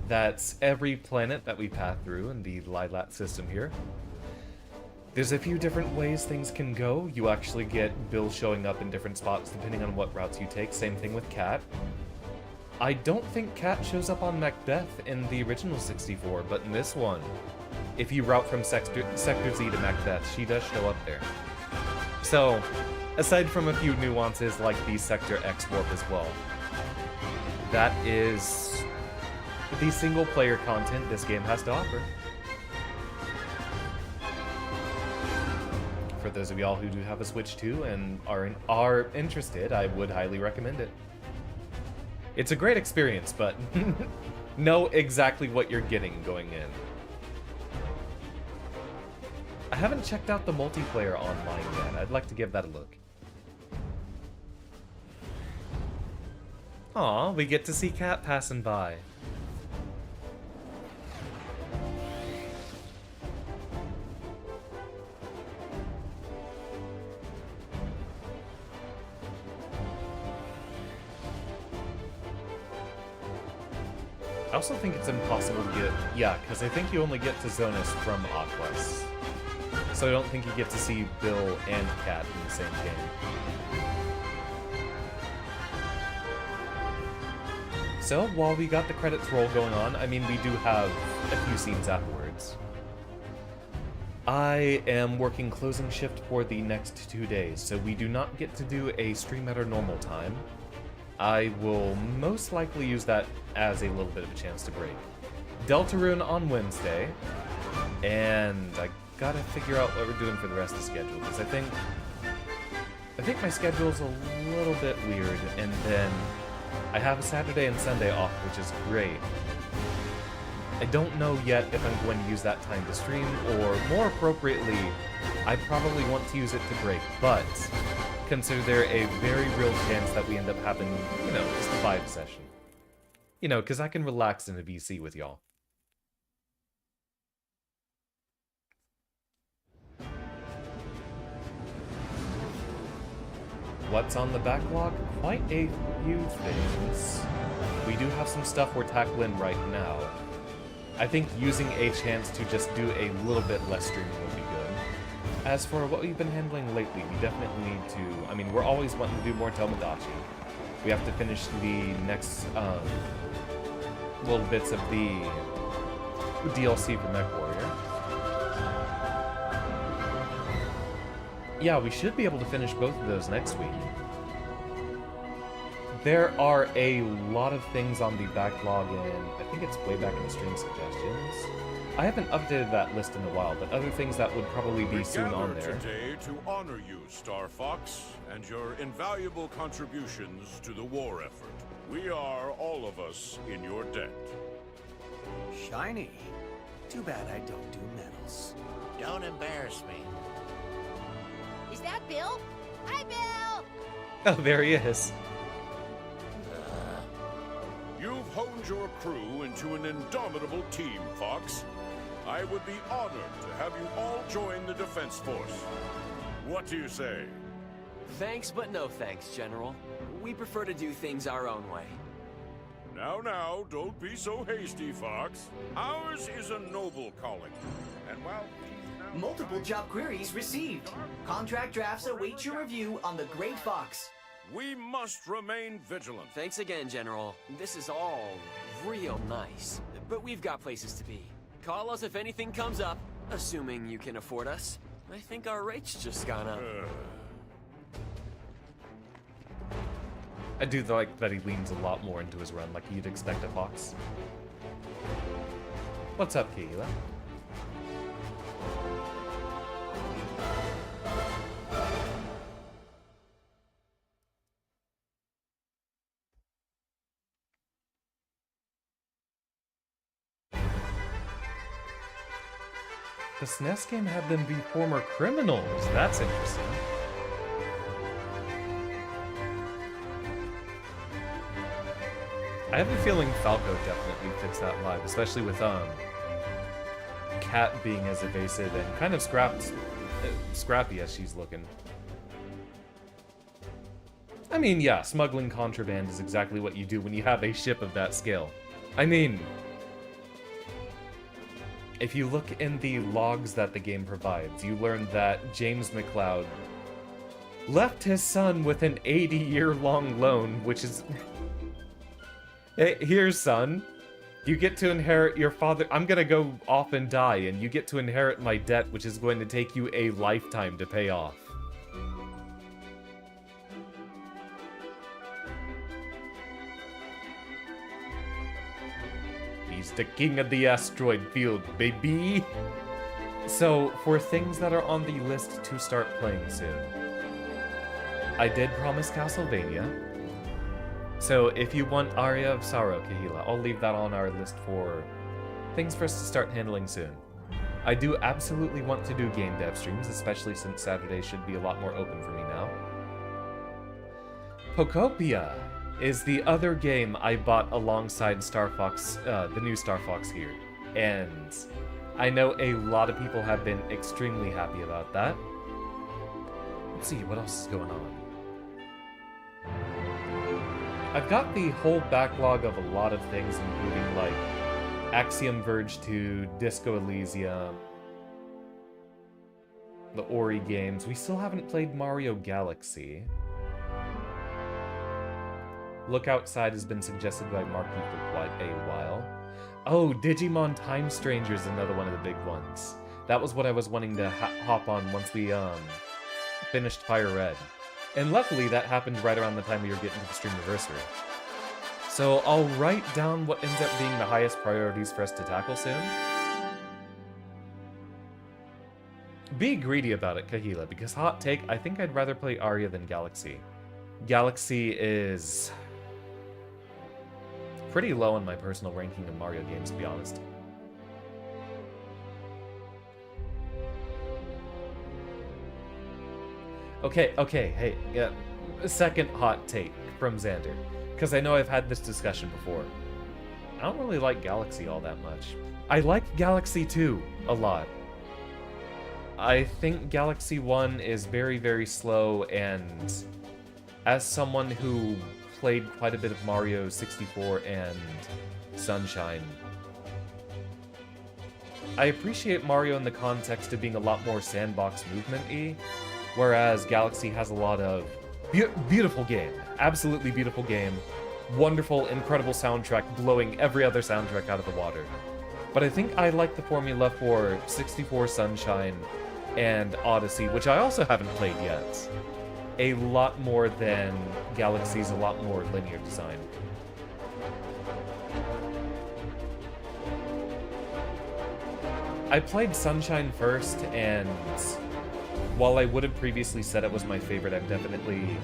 That's every planet that we path through in the Lilat system here. There's a few different ways things can go. You actually get Bill showing up in different spots depending on what routes you take. Same thing with Kat. I don't think Kat shows up on Macbeth in the original 64, but in this one, if you route from Sector Z to Macbeth, she does show up there. So, aside from a few nuances like the Sector X warp as well, that is the single-player content this game has to offer. For those of y'all who do have a Switch 2 and are interested, I would highly recommend it. It's a great experience, but know exactly what you're getting going in. I haven't checked out the multiplayer online yet. I'd like to give that a look. Aw, we get to see Kat passing by. I also think it's impossible to get... Yeah, because I think you only get to Zonus from Aquas. So I don't think you get to see Bill and Kat in the same game. So, while we got the credits roll going on, I mean, we do have a few scenes afterwards. I am working closing shift for the next 2 days, so we do not get to do a stream at our normal time. I will most likely use that as a little bit of a chance to break. Deltarune on Wednesday, and I gotta figure out what we're doing for the rest of the schedule, because I think my schedule's a little bit weird, and then I have a Saturday and Sunday off, which is great. I don't know yet if I'm going to use that time to stream, or more appropriately, I probably want to use it to break, but consider there a very real chance that we end up having, you know, just a vibe session. You know, because I can relax in a VC with y'all. what's on the backlog? Quite a few things. We do have some stuff we're tackling right now. I think using a chance to just do a little bit less streaming would be good. As for what we've been handling lately, we definitely need to... I mean, we're always wanting to do more Tomodachi. We have to finish the next little bits of the DLC for MechWarrior. Yeah, we should be able to finish both of those next week. There are a lot of things on the backlog, and I think it's way back in the stream suggestions. I haven't updated that list in a while, but other things that would probably be soon on there. We gather today to honor you, Starfox, and your invaluable contributions to the war effort. We are, all of us, in your debt. Shiny. Too bad I don't do medals. Don't embarrass me. Is that Bill? Hi, Bill! Oh, there he is. You've honed your crew into an indomitable team, Fox. I would be honored to have you all join the Defense Force. What do you say? Thanks, but no thanks, General. We prefer to do things our own way. Now, don't be so hasty, Fox. Ours is a noble calling. And while Multiple job queries received. Contract drafts await your review on the Great Fox. we must remain vigilant. Thanks again, General. This is all real nice. But we've got places to be. Call us if anything comes up, assuming you can afford us. I think our rate's just gone up. I do like that he leans a lot more into his run, like you'd expect a Fox. What's up, Keila? The SNES game had them be former criminals. That's interesting. I have a feeling Falco definitely fits that vibe, especially with Kat being as evasive and kind of scrappy as she's looking. I mean, yeah, smuggling contraband is exactly what you do when you have a ship of that scale. I mean, if you look in the logs that the game provides, you learn that James McLeod left his son with an 80-year-long loan, which is... Hey, here, son. You get to inherit your father... I'm gonna go off and die, and you get to inherit my debt, which is going to take you a lifetime to pay off. He's the king of the asteroid field, baby! So, for things that are on the list to start playing soon, I did promise Castlevania. So, if you want Aria of Sorrow, Kahila, I'll leave that on our list for things for us to start handling soon. I do absolutely want to do game dev streams, especially since Saturday should be a lot more open for me now. Pocopia is the other game I bought alongside Starfox, the new Starfox here. And I know a lot of people have been extremely happy about that. Let's see, what else is going on? I've got the whole backlog of a lot of things, including, like, Axiom Verge 2, Disco Elysium, the Ori games. We still haven't played Mario Galaxy. Look Outside has been suggested by Marky for quite a while. Oh, Digimon Time Stranger is another one of the big ones. That was what I was wanting to hop on once we, finished Fire Red. And luckily, that happened right around the time we were getting to the stream anniversary. So I'll write down what ends up being the highest priorities for us to tackle soon. Be greedy about it, Kahila, because hot take, I think I'd rather play Aria than Galaxy. Galaxy is pretty low in my personal ranking of Mario games, to be honest. Okay, hey, yeah, second hot take from Xander, because I know I've had this discussion before. I don't really like Galaxy all that much. I like Galaxy 2 a lot. I think Galaxy 1 is very, very slow, and as someone who played quite a bit of Mario 64 and Sunshine, I appreciate Mario in the context of being a lot more sandbox movement-y, whereas Galaxy has a lot of beautiful game, absolutely beautiful game, wonderful, incredible soundtrack, blowing every other soundtrack out of the water. But I think I like the formula for 64 Sunshine and Odyssey, which I also haven't played yet, a lot more than Galaxy's a lot more linear design. I played Sunshine first, and while I would have previously said it was my favorite, I've definitely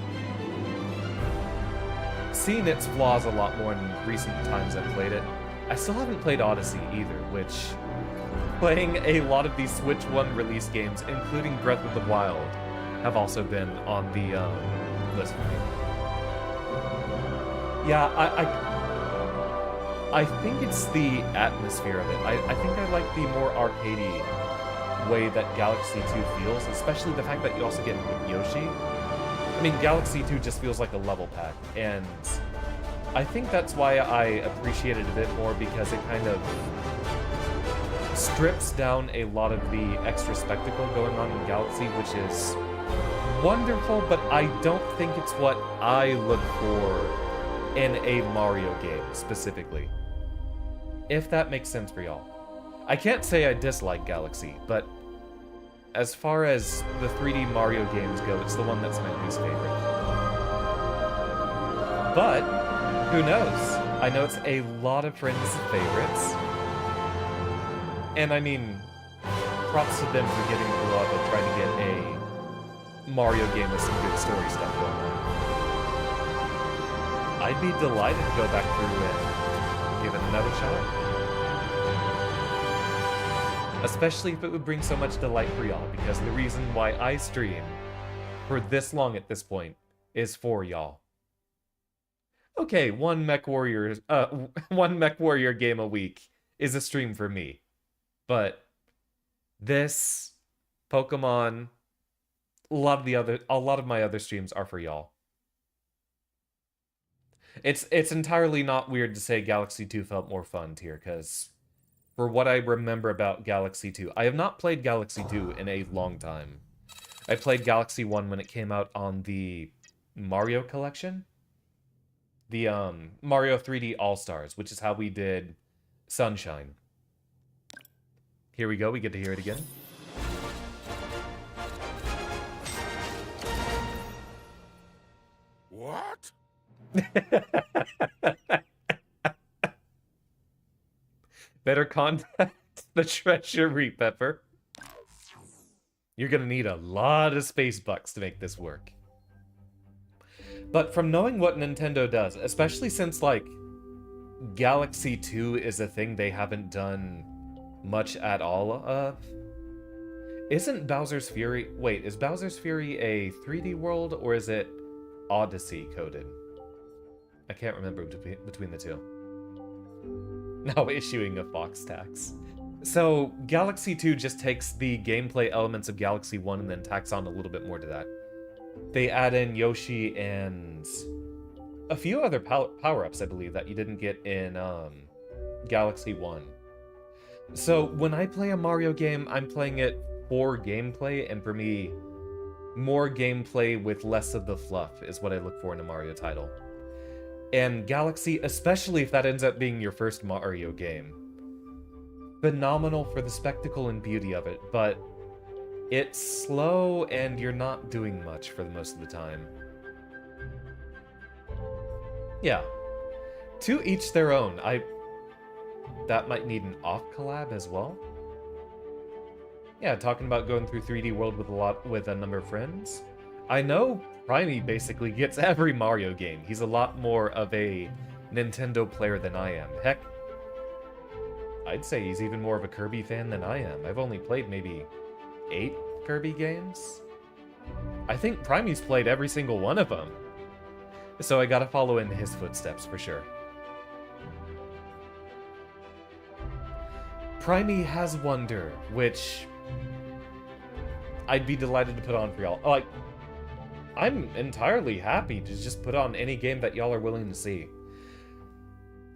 seen its flaws a lot more in recent times I've played it. I still haven't played Odyssey either, which, playing a lot of these Switch 1 release games, including Breath of the Wild, have also been on the list for me. Yeah, I think it's the atmosphere of it. I think I like the more arcadey way that Galaxy 2 feels, especially the fact that you also get Yoshi. I mean, Galaxy 2 just feels like a level pack, and I think that's why I appreciate it a bit more, because it kind of strips down a lot of the extra spectacle going on in Galaxy, which is wonderful, but I don't think it's what I look for in a Mario game, specifically. If that makes sense for y'all. I can't say I dislike Galaxy, but as far as the 3D Mario games go, it's the one that's my least favorite. But, who knows? I know it's a lot of friends' favorites. And I mean, props to them for getting to grow up and trying to get a Mario game with some good story stuff going on. I'd be delighted to go back through and give it another shot. Especially if it would bring so much delight for y'all, because the reason why I stream for this long at this point is for y'all. Okay, one Mech Warrior game a week is a stream for me. But this, Pokemon, a lot of my other streams are for y'all. It's entirely not weird to say Galaxy 2 felt more fun tier, because for what I remember about Galaxy 2, I have not played Galaxy 2 in a long time. I played Galaxy 1 when it came out on the Mario Collection. The Mario 3D All-Stars, which is how we did Sunshine. Here we go, we get to hear it again. What? Better contact the Treasury, Pepper. You're gonna need a lot of space bucks to make this work. But from knowing what Nintendo does, especially since, like, Galaxy 2 is a thing they haven't done much at all of, isn't Bowser's Fury... Wait, is Bowser's Fury a 3D world, or is it Odyssey coded? I can't remember between the two. Now issuing a Fox tax. So, Galaxy 2 just takes the gameplay elements of Galaxy 1 and then tacks on a little bit more to that. They add in Yoshi and a few other power-ups, I believe, that you didn't get in Galaxy 1. So, when I play a Mario game, I'm playing it for gameplay, and for me, more gameplay with less of the fluff is what I look for in a Mario title. And Galaxy, especially if that ends up being your first Mario game, phenomenal for the spectacle and beauty of it, but it's slow and you're not doing much for the most of the time. Yeah. To each their own. That might need an off collab as well. Yeah, talking about going through 3D World with a number of friends. I know Primey basically gets every Mario game. He's a lot more of a Nintendo player than I am. Heck, I'd say he's even more of a Kirby fan than I am. I've only played maybe 8 Kirby games. I think Primey's played every single one of them. So I gotta follow in his footsteps for sure. Primey has Wonder, which I'd be delighted to put on for y'all. Like, I'm entirely happy to just put on any game that y'all are willing to see.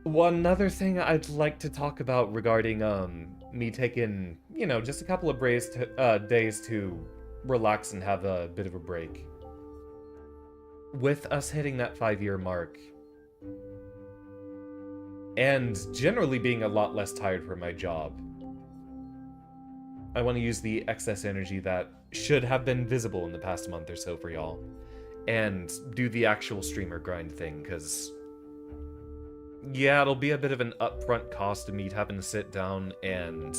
One other thing I'd like to talk about regarding me taking, you know, just a couple of days to relax and have a bit of a break. With us hitting that 5-year mark, and generally being a lot less tired for my job, I want to use the excess energy that should have been visible in the past month or so for y'all, and do the actual streamer grind thing, because yeah, it'll be a bit of an upfront cost to me having to sit down and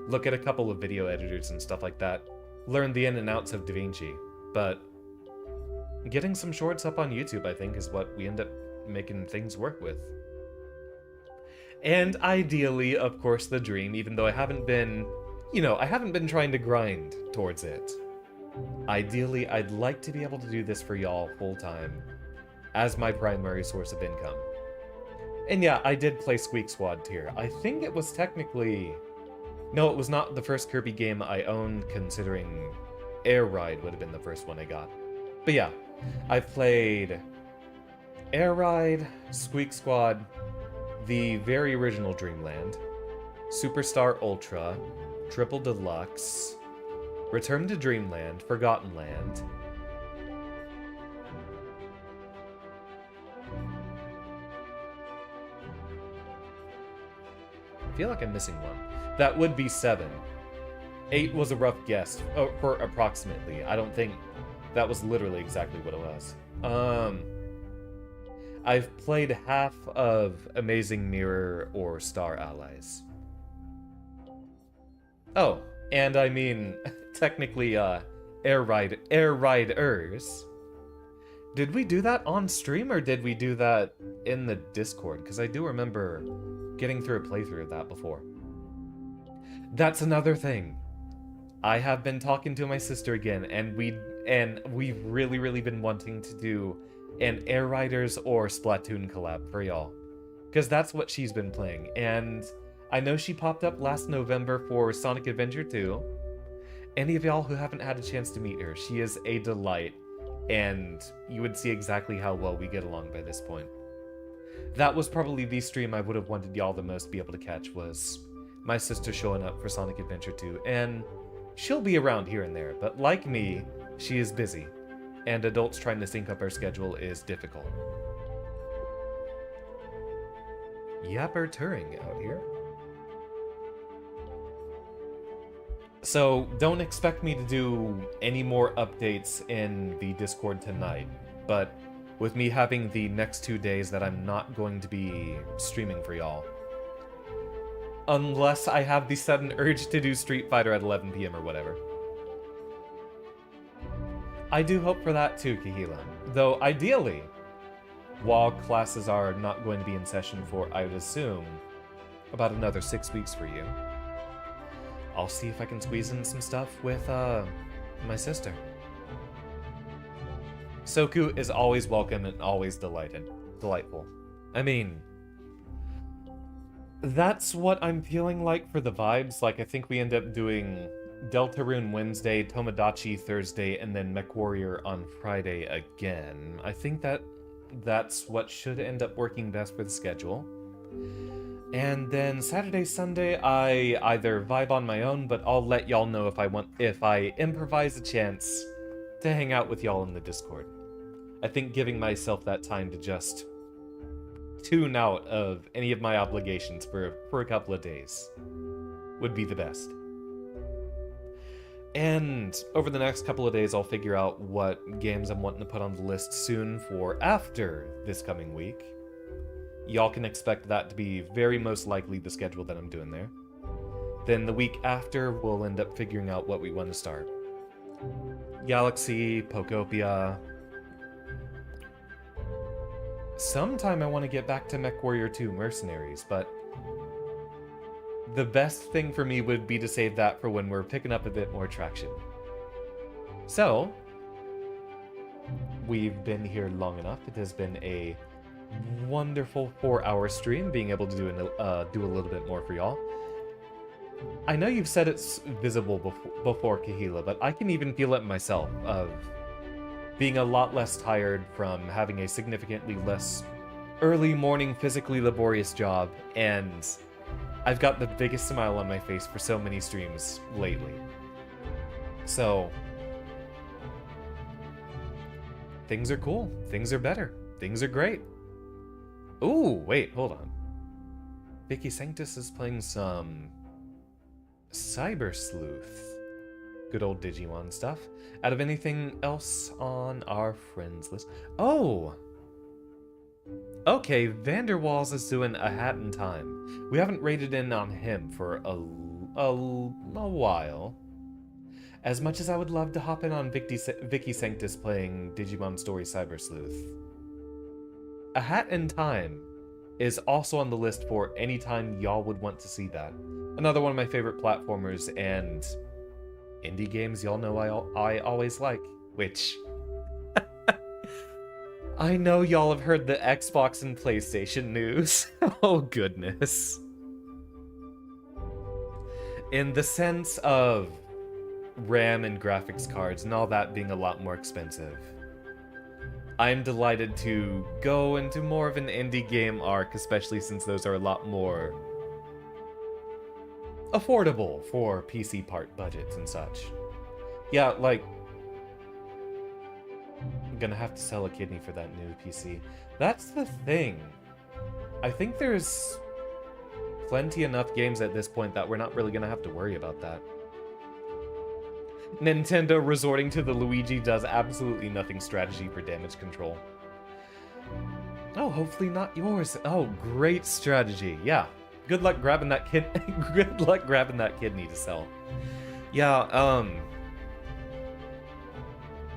look at a couple of video editors and stuff like that, learn the in and outs of DaVinci, but getting some shorts up on YouTube, I think, is what we end up making things work with. And ideally, of course, the dream, even though I haven't been, you know, I haven't been trying to grind towards it. Ideally, I'd like to be able to do this for y'all full-time as my primary source of income. And yeah, I did play Squeak Squad tier. I think it was technically... No, it was not the first Kirby game I owned, considering Air Ride would have been the first one I got. But yeah, I've played Air Ride, Squeak Squad, the very original Dreamland, Superstar Ultra, Triple Deluxe, Return to Dreamland, Forgotten Land, I feel like I'm missing one. That would be 7. 8 was a rough guess for approximately. I don't think that was literally exactly what it was. I've played half of Amazing Mirror or Star Allies. Oh, and I mean, technically, Air Riders. Did we do that on stream, or did we do that in the Discord? Because I do remember getting through a playthrough of that before. That's another thing. I have been talking to my sister again, and we've really been wanting to do an Air Riders or Splatoon collab for y'all, because that's what she's been playing. And I know she popped up last November for Sonic Adventure 2. Any of y'all who haven't had a chance to meet her, she is a delight, and you would see exactly how well we get along by this point. That was probably the stream I would have wanted y'all the most be able to catch, was my sister showing up for Sonic Adventure 2, and she'll be around here and there, but like me, she is busy, and adults trying to sync up our schedule is difficult. Yapper Turing out here. So, don't expect me to do any more updates in the Discord tonight, but with me having the next 2 days that I'm not going to be streaming for y'all, unless I have the sudden urge to do Street Fighter at 11 PM or whatever. I do hope for that too, Kahila. Though, ideally, while classes are not going to be in session for, I would assume, about another 6 weeks for you, I'll see if I can squeeze in some stuff with, my sister. Soku is always welcome and always delightful. I mean, that's what I'm feeling like for the vibes. Like, I think we end up doing Deltarune Wednesday, Tomodachi Thursday, and then MechWarrior on Friday again. I think that's what should end up working best for the schedule. And then Saturday, Sunday, I either vibe on my own, but I'll let y'all know if I improvise a chance to hang out with y'all in the Discord. I think giving myself that time to just tune out of any of my obligations for a couple of days would be the best. And over the next couple of days, I'll figure out what games I'm wanting to put on the list soon for after this coming week. Y'all can expect that to be very most likely the schedule that I'm doing there. Then the week after, we'll end up figuring out what we want to start. Galaxy, Pokopia. Sometime I want to get back to MechWarrior 2 Mercenaries, but the best thing for me would be to save that for when we're picking up a bit more traction. So, we've been here long enough. It has been a wonderful 4-hour stream, being able to do a little bit more for y'all. I know you've said it's visible before, Kahila, but I can even feel it myself, of being a lot less tired from having a significantly less early morning physically laborious job, and I've got the biggest smile on my face for so many streams lately. So, things are cool. Things are better. Things are great. Ooh, wait, hold on. Vicky Sanctus is playing some Cyber Sleuth. Good old Digimon stuff. Out of anything else on our friends list? Oh! Okay, Vanderwalls is doing A Hat in Time. We haven't rated in on him for a while. As much as I would love to hop in on Vicky Sanctus playing Digimon Story Cyber Sleuth. A Hat in Time is also on the list for any time y'all would want to see that. Another one of my favorite platformers and indie games y'all know I always like, which I know y'all have heard the Xbox and PlayStation news. Oh goodness. In the sense of RAM and graphics cards and all that being a lot more expensive, I'm delighted to go into more of an indie game arc, especially since those are a lot more affordable for PC part budgets and such. Yeah, like, I'm gonna have to sell a kidney for that new PC. That's the thing. I think there's plenty enough games at this point that we're not really gonna have to worry about that. Nintendo resorting to the Luigi does absolutely nothing strategy for damage control. Oh, hopefully not yours. Oh, great strategy. Yeah. Good luck grabbing that good luck grabbing that kidney to sell. Yeah,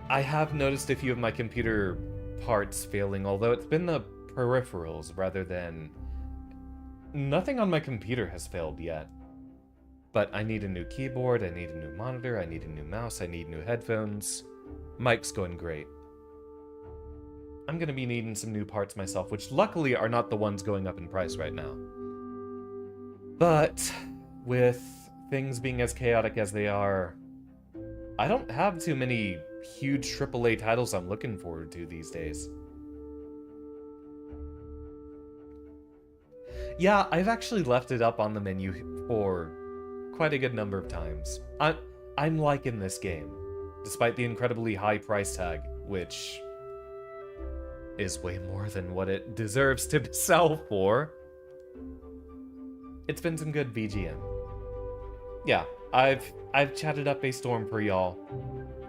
I have noticed a few of my computer parts failing, although it's been the peripherals rather than... Nothing on my computer has failed yet. But I need a new keyboard, I need a new monitor, I need a new mouse, I need new headphones. Mic's going great. I'm gonna be needing some new parts myself, which luckily are not the ones going up in price right now. But with things being as chaotic as they are, I don't have too many huge AAA titles I'm looking forward to these days. Yeah, I've actually left it up on the menu for quite a good number of times. I'm liking this game, despite the incredibly high price tag, which is way more than what it deserves to sell for. It's been some good VGM. Yeah, I've chatted up a Storm for y'all.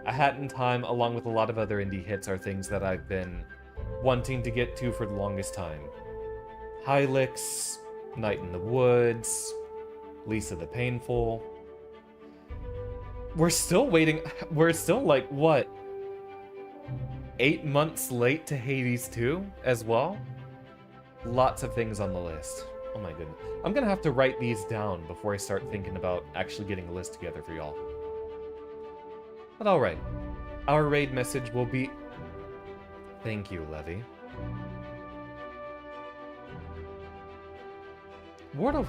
A Hat in Time, along with a lot of other indie hits, are things that I've been wanting to get to for the longest time. Hylix, Night in the Woods, Lisa the Painful. We're still waiting. We're still like, what? 8 months late to Hades 2 as well? Lots of things on the list. Oh my goodness. I'm gonna have to write these down before I start thinking about actually getting a list together for y'all. But alright. Our raid message will be... Thank you, Levy. World of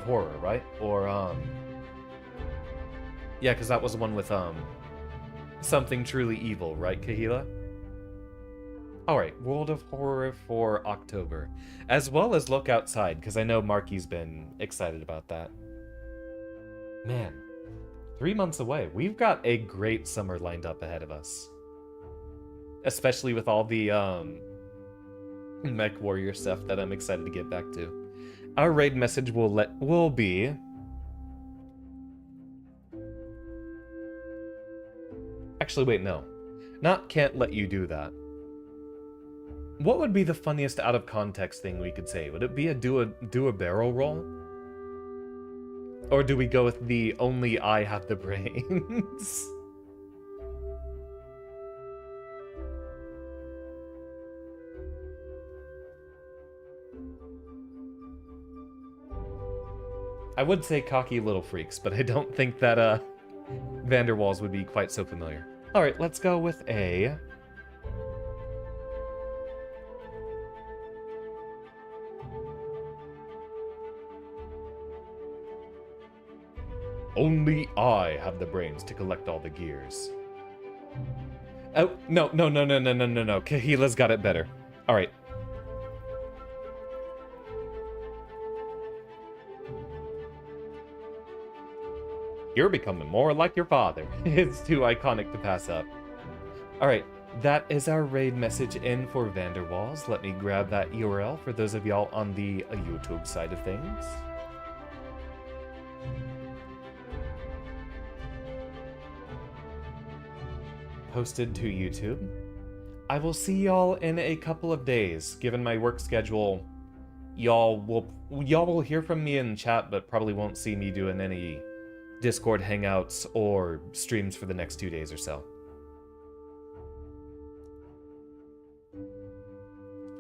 Horror, right? Or, yeah, because that was the one with, Something Truly Evil, right, Kahila? Alright, World of Horror for October. As well as Look Outside, because I know Marky's been excited about that. Man, 3 months away. We've got a great summer lined up ahead of us. Especially with all the, Mech Warrior stuff that I'm excited to get back to. Our raid message will be... Actually, wait, no. Not can't let you do that. What would be the funniest out-of-context thing we could say? Would it be a do a barrel roll? Or do we go with the only I have the brains? I would say cocky little freaks, but I don't think that, Vanderwalls would be quite so familiar. Alright, let's go with a... Only I have the brains to collect all the gears. Oh, no. Kahila's got it better. Alright. You're becoming more like your father. It's too iconic to pass up. Alright, that is our raid message in for Vanderwalls. Let me grab that URL for those of y'all on the YouTube side of things. Posted to YouTube. I will see y'all in a couple of days. Given my work schedule, y'all will hear from me in chat, but probably won't see me doing any Discord hangouts or streams for the next 2 days or so.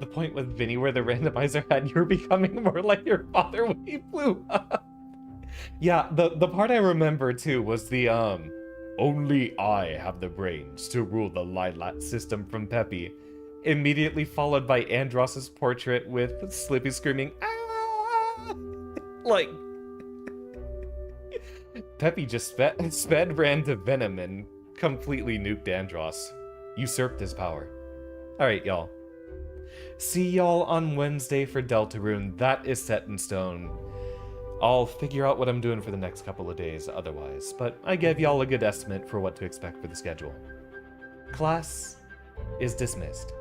The point with Vinny where the randomizer had you're becoming more like your father when he flew up. Yeah, the part I remember too was the only I have the brains to rule the Lilat system from Peppy, immediately followed by Andross's portrait with Slippy screaming, ah! Like, Peppy just sped ran to Venom and completely nuked Andross. Usurped his power. Alright, y'all. See y'all on Wednesday for Deltarune. That is set in stone. I'll figure out what I'm doing for the next couple of days otherwise, but I gave y'all a good estimate for what to expect for the schedule. Class is dismissed.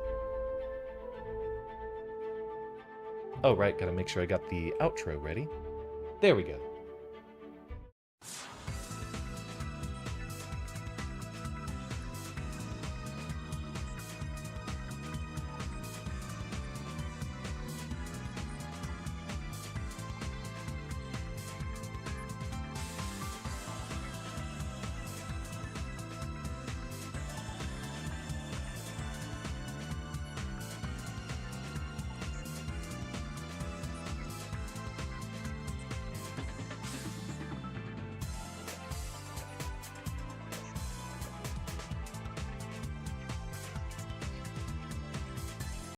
Oh, right, gotta make sure I got the outro ready. There we go.